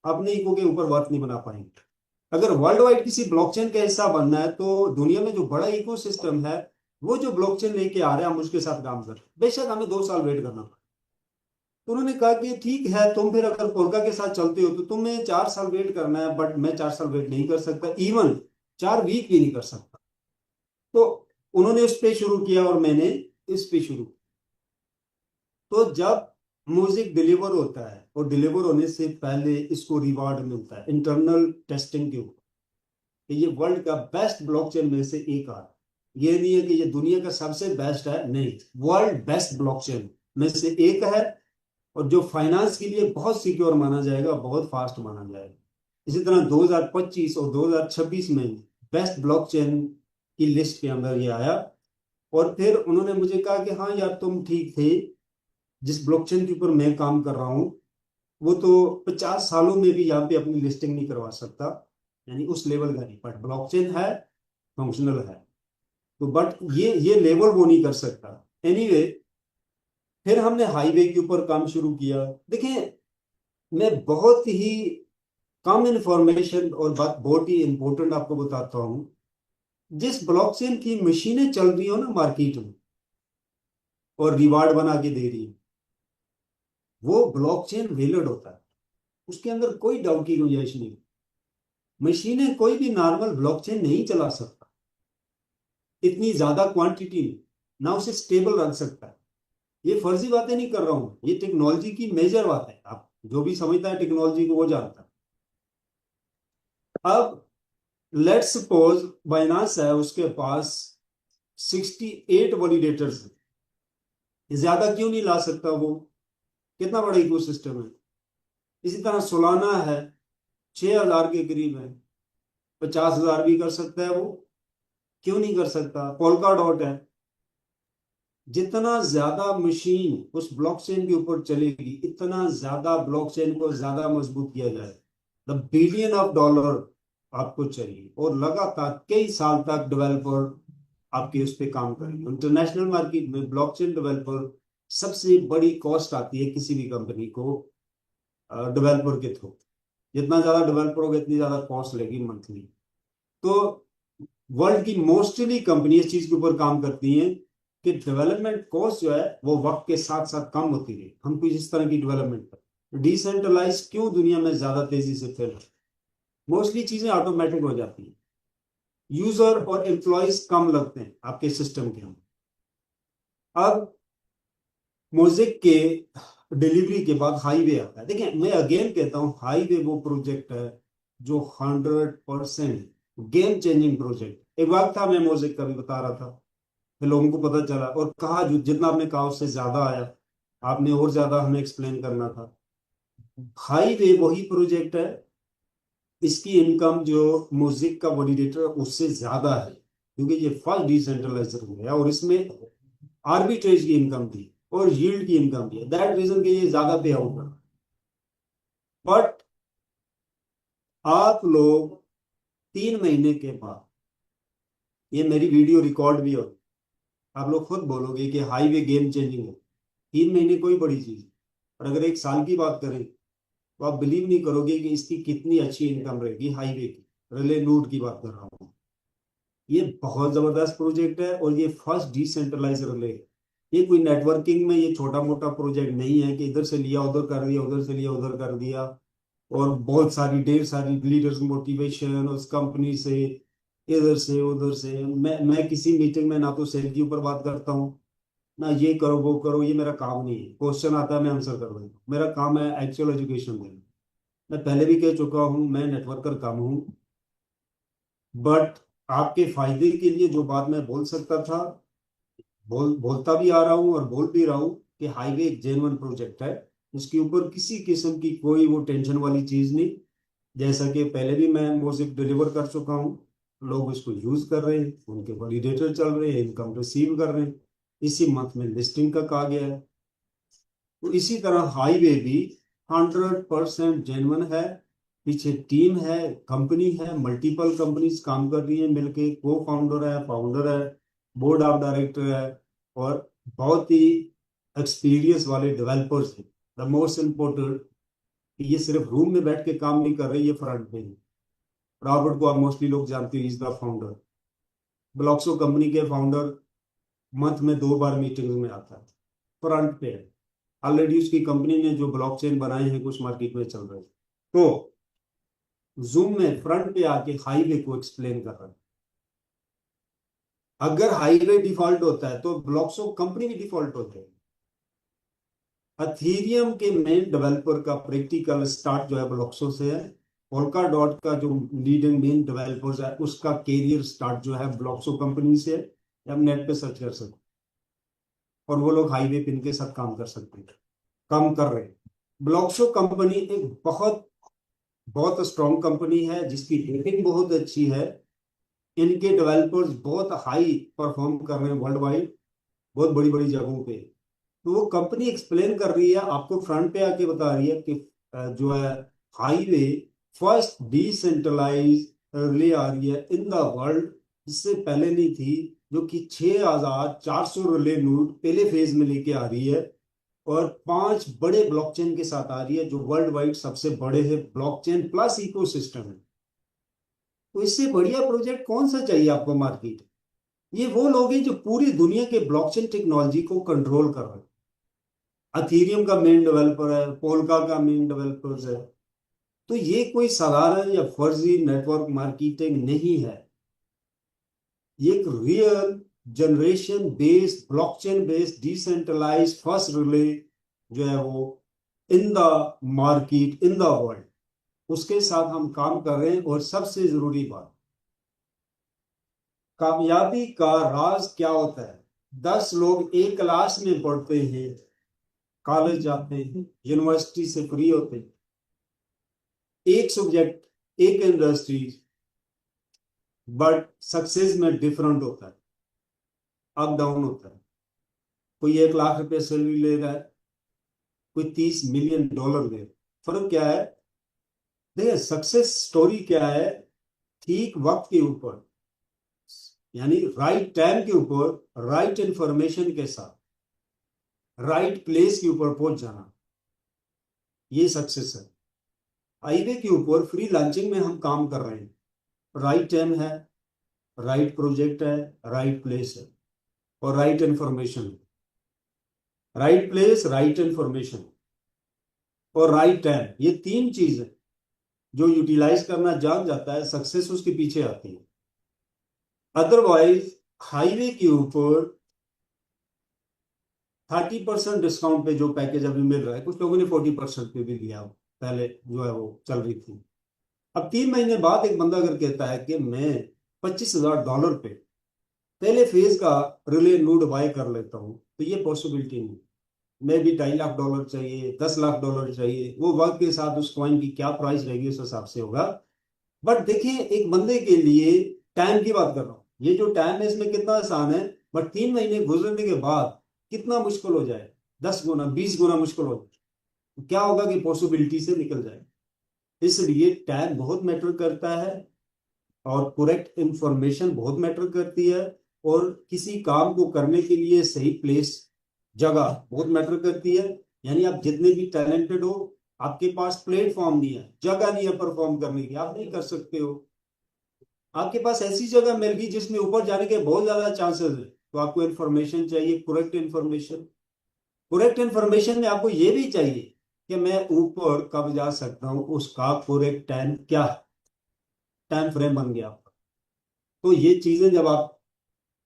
अपने इको के ऊपर वर्थ नहीं बना पाएंगे। अगर वर्ल्ड वाइड किसी ब्लॉकचेन का हिस्सा बनना है, तो दुनिया में जो बड़ा इकोसिस्टम है, वो जो ब्लॉकचेन लेके आ रहे हैं, हम उसके साथ काम कर, बेशक हमें 2 साल वेट करना पड़ा। तो उन्होंने कहा कि ठीक है, तुम फिर अगर पोल्का के साथ चलते हो तो तुम्हें 4 साल वेट करना है, बट मैं 4 साल वेट नहीं कर सकता, इवन 4 वीक भी नहीं कर सकता। तो उन्होंने उस पे शुरू किया और मैंने इस पे शुरू। तो जब म्यूजिक डिलीवर होता है, और डिलीवर होने से पहले इसको रिवार्ड मिलता है इंटरनल टेस्टिंग के ऊपर, ये वर्ल्ड का बेस्ट ब्लॉकचेन में से एक आ, ये नहीं है कि ये दुनिया का सबसे बेस्ट है, नहीं, वर्ल्ड बेस्ट ब्लॉकचेन में से एक है, और जो फाइनेंस के लिए बहुत सिक्योर माना जाएगा, बहुत फास्ट माना जाएगा। इसी तरह 2025 और 2026 में बेस्ट ब्लॉकचेन की लिस्ट के अंदर ये आया। और फिर उन्होंने मुझे कहा कि हाँ यार, तुम ठीक थे, जिस ब्लॉकचेन के ऊपर मैं काम कर रहा हूँ वो तो 50 सालों में भी यहाँ पे अपनी लिस्टिंग नहीं करवा सकता, यानी उस लेवल का नहीं, बट ब्लॉकचेन है, फंक्शनल है, तो बट ये लेवल वो नहीं कर सकता। एनीवे, फिर हमने हाईवे के ऊपर काम शुरू किया। देखिए, मैं बहुत ही कम इंफॉर्मेशन और बात बहुत ही इंपॉर्टेंट आपको बताता हूं। जिस ब्लॉकचेन की मशीनें चल रही हो ना मार्केट में, और रिवार्ड बना के दे रही है, वो ब्लॉकचेन वैलिड होता है, उसके अंदर कोई डाउट की गुंजाइश नहीं। मशीनें कोई भी नॉर्मल ब्लॉकचेन नहीं चला सकता, इतनी ज्यादा क्वांटिटी में, ना उसे स्टेबल रख सकता है। ये फर्जी बातें नहीं कर रहा हूं, ये टेक्नोलॉजी की मेजर बात है। आप जो भी समझता है टेक्नोलॉजी को वो जानता है। अब लेट्स सपोज बाइनांस है, उसके पास 68 वैलिडेटर्स है, ज्यादा क्यों नहीं ला सकता? वो कितना बड़ा इकोसिस्टम है। इसी तरह सोलाना है, 6000 के करीब है, 50,000 भी कर सकता है वो, क्यों नहीं कर सकता? पोल्का डॉट है, जितना ज्यादा मशीन उस ब्लॉकचेन के ऊपर चलेगी, इतना ज्यादा ब्लॉकचेन को ज्यादा मजबूत किया जाए। द बिलियन ऑफ डॉलर आपको चाहिए, और लगातार कई साल तक डेवलपर आपके उस पर काम करेंगे। इंटरनेशनल मार्केट में ब्लॉकचेन डेवलपर सबसे बड़ी कॉस्ट आती है किसी भी कंपनी को डेवलपर के थ्रू। जितना ज्यादा डेवलपर होगा, इतनी ज्यादा कॉस्ट लगेगी मंथली। तो वर्ल्ड की मोस्टली कंपनी इस चीज के ऊपर काम करती हैं कि डेवलपमेंट कॉस्ट जो है वो वक्त के साथ साथ कम होती रही। हम कुछ इस तरह की डेवलपमेंट कर, डिसेंट्रलाइज क्यों दुनिया में ज्यादा तेजी से फैल, मोस्टली चीजें ऑटोमेटिक हो जाती हैं, यूजर और एम्प्लॉयज कम लगते हैं आपके सिस्टम के अंदर। अब मोज़ेक के डिलीवरी के बाद हाईवे आता है। देखिए, मैं अगेन कहता हूं, हाईवे वो प्रोजेक्ट है जो 100% गेम चेंजिंग प्रोजेक्ट। एक वक्त था, मैं मोज़ेक का भी बता रहा था, फिर लोगों को पता चला, और कहा जितना आपने कहा उससे ज्यादा आया, आपने और ज्यादा हमें एक्सप्लेन करना था। हाईवे वही प्रोजेक्ट है, इसकी इनकम जो मोज़ेक का वैलिडेटर उससे ज्यादा है, क्योंकि ये फर्स्ट डिसेंट्रलाइजर हो गया, और इसमें आर्बिट्रेज की इनकम थी और यील्ड की इनकम भी है, दैट रीजन के ये ज्यादा पे आउट है। बट आप लोग 3 महीने के बाद, ये मेरी वीडियो रिकॉर्ड भी होगी, आप लोग खुद बोलोगे कि हाईवे गेम चेंजिंग है। 3 महीने कोई बड़ी चीज, और अगर 1 साल की बात करें तो आप बिलीव नहीं करोगे कि इसकी कितनी अच्छी इनकम रहेगी। हाईवे की, रिले नोड की बात कर रहा हूँ। ये बहुत जबरदस्त प्रोजेक्ट है और ये फर्स्ट डिसेंट्रलाइज रिले है। ये कोई नेटवर्किंग में ये छोटा मोटा प्रोजेक्ट नहीं है कि इधर से लिया उधर कर दिया, उधर से लिया उधर कर दिया, और बहुत सारी ढेर सारी लीडर्स मोटिवेशन उस कंपनी से, इधर से उधर से। मैं किसी मीटिंग में ना तो सेल के ऊपर बात करता हूँ, ना ये करो वो करो, ये मेरा काम नहीं है। क्वेश्चन आता है मैं आंसर कर देता हूँ, मेरा काम है एक्चुअल एजुकेशन देना। मैं पहले भी कह चुका हूँ, मैं नेटवर्कर कम हूँ, बट आपके फायदे के लिए जो बात मैं बोल सकता था बोलता भी आ रहा हूँ और बोल भी रहा हूँ कि हाईवे एक जेन्युइन प्रोजेक्ट है। उसके ऊपर किसी किस्म की कोई वो टेंशन वाली चीज नहीं। जैसा कि पहले भी मैं म्यूजिक डिलीवर कर चुका हूँ, लोग इसको यूज कर रहे हैं, उनके वैलिडेटर चल रहे हैं, इनकम रिसीव कर रहे हैं, इसी मंथ में लिस्टिंग का कहा गया है। तो इसी तरह हाईवे भी 100% जेन्युइन है। पीछे टीम है, कंपनी है, मल्टीपल कंपनीज काम कर रही है मिलके, को फाउंडर है, फाउंडर है, बोर्ड ऑफ डायरेक्टर है, और बहुत ही एक्सपीरियंस वाले डेवलपर्स हैं। द मोस्ट इम्पोर्टेंट, ये सिर्फ रूम में बैठ के काम नहीं कर रहे, ये फ्रंट पे है। रॉबर्ट को आप मोस्टली लोग जानते हो, इज द फाउंडर। ब्लॉक्सो कंपनी के फाउंडर मंथ में 2 बार मीटिंग में आता है, फ्रंट पे है। ऑलरेडी उसकी कंपनी ने जो ब्लॉकचेन बनाए हैं कुछ मार्केट में चल रहे हैं। तो जूम में फ्रंट पे आके हाईवे को एक्सप्लेन कर रहा है। अगर हाईवे डिफॉल्ट होता है तो ब्लॉक्सो कंपनी भी डिफॉल्ट होता है। अथीरियम के मेन डेवलपर का प्रैक्टिकल स्टार्ट जो है ब्लॉक्सो से है। पोल्का डॉट का जो लीडिंग मेन डेवलपर्स है उसका कैरियर स्टार्ट जो है ब्लॉक्सो कंपनी से है। हम नेट पे सर्च कर सकते, और वो लोग हाईवे पिन के साथ काम कर सकते हैं, काम कर रहे हैं। ब्लॉक्सो कंपनी एक बहुत बहुत स्ट्रॉन्ग कंपनी है जिसकी रेटिंग बहुत अच्छी है। इनके डेवलपर्स बहुत हाई परफॉर्म कर रहे हैं वर्ल्ड वाइड, बहुत बड़ी बड़ी जगहों पे। तो वो कंपनी एक्सप्लेन कर रही है आपको, फ्रंट पे आके बता रही है कि जो है हाईवे फर्स्ट डिसेंट्रलाइज रिले आ रही है इन द वर्ल्ड, जिससे पहले नहीं थी, जो कि 6400 रिले नोड पहले फेज में लेके आ रही है, और 5 बड़े ब्लॉकचेन के साथ आ रही है जो वर्ल्ड वाइड सबसे बड़े हैं, ब्लॉकचेन प्लस इकोसिस्टम है। तो इससे बढ़िया प्रोजेक्ट कौन सा चाहिए आपको मार्केट? ये वो लोग हैं जो पूरी दुनिया के ब्लॉकचेन टेक्नोलॉजी को कंट्रोल कर रहे हैं। अथीरियम का मेन डेवलपर है, पोल्का का मेन डेवलपर्स है। तो ये कोई साधारण या फर्जी नेटवर्क मार्केटिंग नहीं है, ये एक real generation based blockchain based decentralised first relay जो है वो in the market in the world, उसके साथ हम काम कर रहे हैं। और सबसे जरूरी बात, कामयाबी का राज क्या होता है? 10 लोग एक क्लास में पढ़ते हैं, कॉलेज जाते हैं, यूनिवर्सिटी से फ्री होते हैं, एक सब्जेक्ट एक इंडस्ट्री, बट सक्सेस में डिफरेंट होता है, अप डाउन होता है। कोई 1 लाख रुपए सैलरी ले रहा है, कोई 30 मिलियन डॉलर ले रहा है। फर्क क्या है? देखिए सक्सेस स्टोरी क्या है, ठीक वक्त के ऊपर, यानी राइट टाइम के ऊपर, राइट इंफॉर्मेशन के साथ राइट प्लेस के ऊपर पहुंच जाना, ये सक्सेस है। हाईवे के ऊपर फ्री लॉन्चिंग में हम काम कर रहे हैं, राइट टाइम है, राइट प्रोजेक्ट है, राइट प्लेस है, और राइट इंफॉर्मेशन है। राइट प्लेस, राइट इंफॉर्मेशन और राइट टाइम, ये 3 चीजें जो यूटिलाइज करना जान जाता है, सक्सेस उसके पीछे आती है। अदरवाइज हाईवे के ऊपर 30% डिस्काउंट पे जो पैकेज अभी मिल रहा है, कुछ लोगों ने 40% पे भी दिया, पहले जो है वो चल रही थी। अब 3 महीने बाद एक बंदा अगर कहता है कि मैं $25,000 पे पहले फेज का रिले नोड बाय कर लेता हूं, तो ये पॉसिबिलिटी नहीं। मैं भी $2.5 लाख चाहिए, $10 लाख चाहिए, वो वक्त के साथ उस कॉइन की क्या प्राइस रहेगी उस हिसाब से होगा। बट देखिए एक बंदे के लिए टाइम की बात कर रहा हूँ, ये जो टाइम है इसमें कितना आसान है, बट 3 महीने गुजरने के बाद कितना मुश्किल हो जाए, 10 गुना 20 गुना मुश्किल हो जाए। क्या होगा कि पॉसिबिलिटी से निकल जाए। इसलिए टाइम बहुत मैटर करता है, और करेक्ट इंफॉर्मेशन बहुत मैटर करती है, और किसी काम को करने के लिए सही प्लेस, जगह बहुत मैटर करती है। यानी आप जितने भी टैलेंटेड हो, आपके पास प्लेटफॉर्म नहीं है, जगह नहीं है परफॉर्म करने की, आप नहीं कर सकते हो। आपके पास ऐसी जगह मिल गई जिसमें ऊपर जाने के बहुत ज्यादा चांसेस है, तो आपको इन्फॉर्मेशन चाहिए, करेक्ट इन्फॉर्मेशन। करेक्ट इन्फॉर्मेशन में आपको ये भी चाहिए कि मैं ऊपर कब जा सकता हूँ, उसका करेक्ट टाइम क्या है, टाइम फ्रेम बन गया आपका। तो ये चीजें जब आप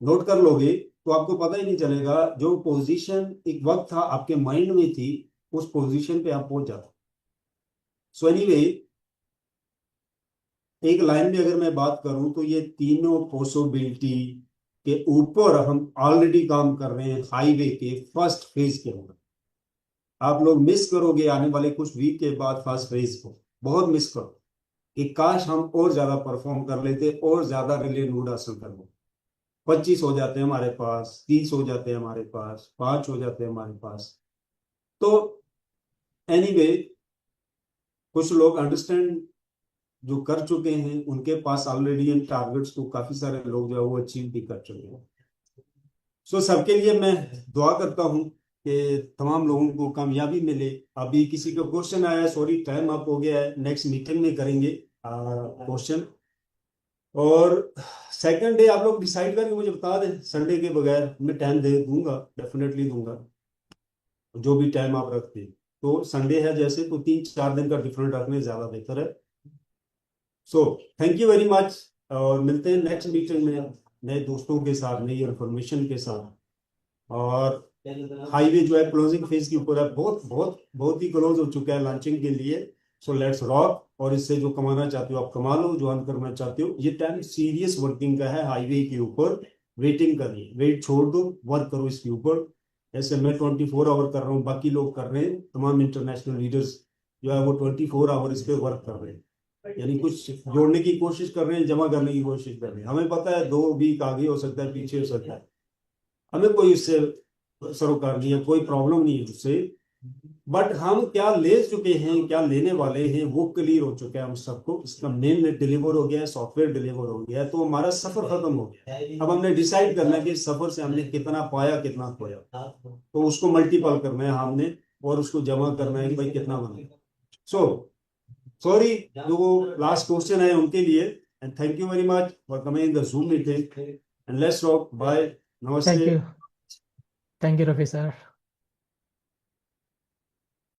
नोट कर लोगे तो आपको पता ही नहीं चलेगा, जो पोजीशन एक वक्त था आपके माइंड में थी, उस पोजीशन पे आप पहुंच जाते। सो एनीवे, एक लाइन में अगर मैं बात करूं तो ये तीनों पॉसिबिलिटी के ऊपर हम ऑलरेडी काम कर रहे हैं हाईवे के फर्स्ट फेज के अंदर। आप लोग मिस करोगे आने वाले कुछ वीक के बाद फर्स्ट फेज को, बहुत मिस करो कि काश हम और ज्यादा परफॉर्म कर लेते और ज्यादा रिले नोड हासिल कर लेते। 25 हो जाते हैं हमारे पास, 30 हो जाते हैं हमारे पास, 5 हो जाते हैं हमारे पास। तो एनीवे, कुछ लोग अंडरस्टैंड जो कर चुके हैं, उनके पास ऑलरेडी इन टारगेट्स को काफी सारे लोग जो है वो अचीव भी कर चुके हैं। सो सबके लिए मैं दुआ करता हूं कि तमाम लोगों को कामयाबी मिले। अभी किसी का क्वेश्चन आया है, सॉरी टाइम अप हो गया है, नेक्स्ट मीटिंग में करेंगे क्वेश्चन। और सेकंड डे आप लोग डिसाइड करके मुझे बता दें, संडे के बगैर मैं टाइम दे दूंगा, डेफिनेटली दूंगा, जो भी टाइम आप रखते हैं। तो संडे है जैसे, तो 3-4 दिन का डिफरेंट रखने ज्यादा बेहतर है। So thank you very much, और मिलते हैं नेक्स्ट मीटिंग में नए दोस्तों के साथ, नई इन्फॉर्मेशन के साथ। और हाईवे जो है क्लोजिंग फेज के ऊपर है, बहुत बहुत बहुत ही क्लोज हो चुका है लॉन्चिंग के लिए। सो लेट्स रॉक, और इससे जो कमाना चाहते हो आप कमा लो, जो अर्न करना चाहते हो। ये टाइम सीरियस वर्किंग का है हाईवे के ऊपर, वेटिंग करिए, वेट छोड़ दो, वर्क करो इसके ऊपर। ऐसे मैं 24 आवर कर रहा हूँ, बाकी लोग कर रहे हैं, तमाम इंटरनेशनल लीडर्स जो है वो 24 आवर इस पे वर्क कर रहे हैं, यानी कुछ जोड़ने की कोशिश कर रहे हैं, जमा करने की कोशिश कर रहे हैं। हमें पता है 2 वीक आगे हो सकता है, पीछे हो सकता है, हमें कोई इससे सरोकार नहीं है, कोई प्रॉब्लम नहीं है उससे। बट हम क्या ले चुके हैं, क्या लेने वाले हैं, वो क्लियर हो चुका है हम सबको। इसका मेन डिलीवर हो गया है, सॉफ्टवेयर डिलीवर हो गया है, तो हमारा सफर खत्म हो गया है। अब हमने डिसाइड करना है कि सफर से हमने कितना पाया, कितना खोया, तो उसको मल्टीपल करना है हमने, और उसको जमा करना है कि भाई कितना बना। सो सॉरी, जो लास्ट क्वेश्चन है उनके लिए, and thank you very much for coming in the Zoom meeting, and let's rock, bye, नमस्ते। Thank you Rafi sir.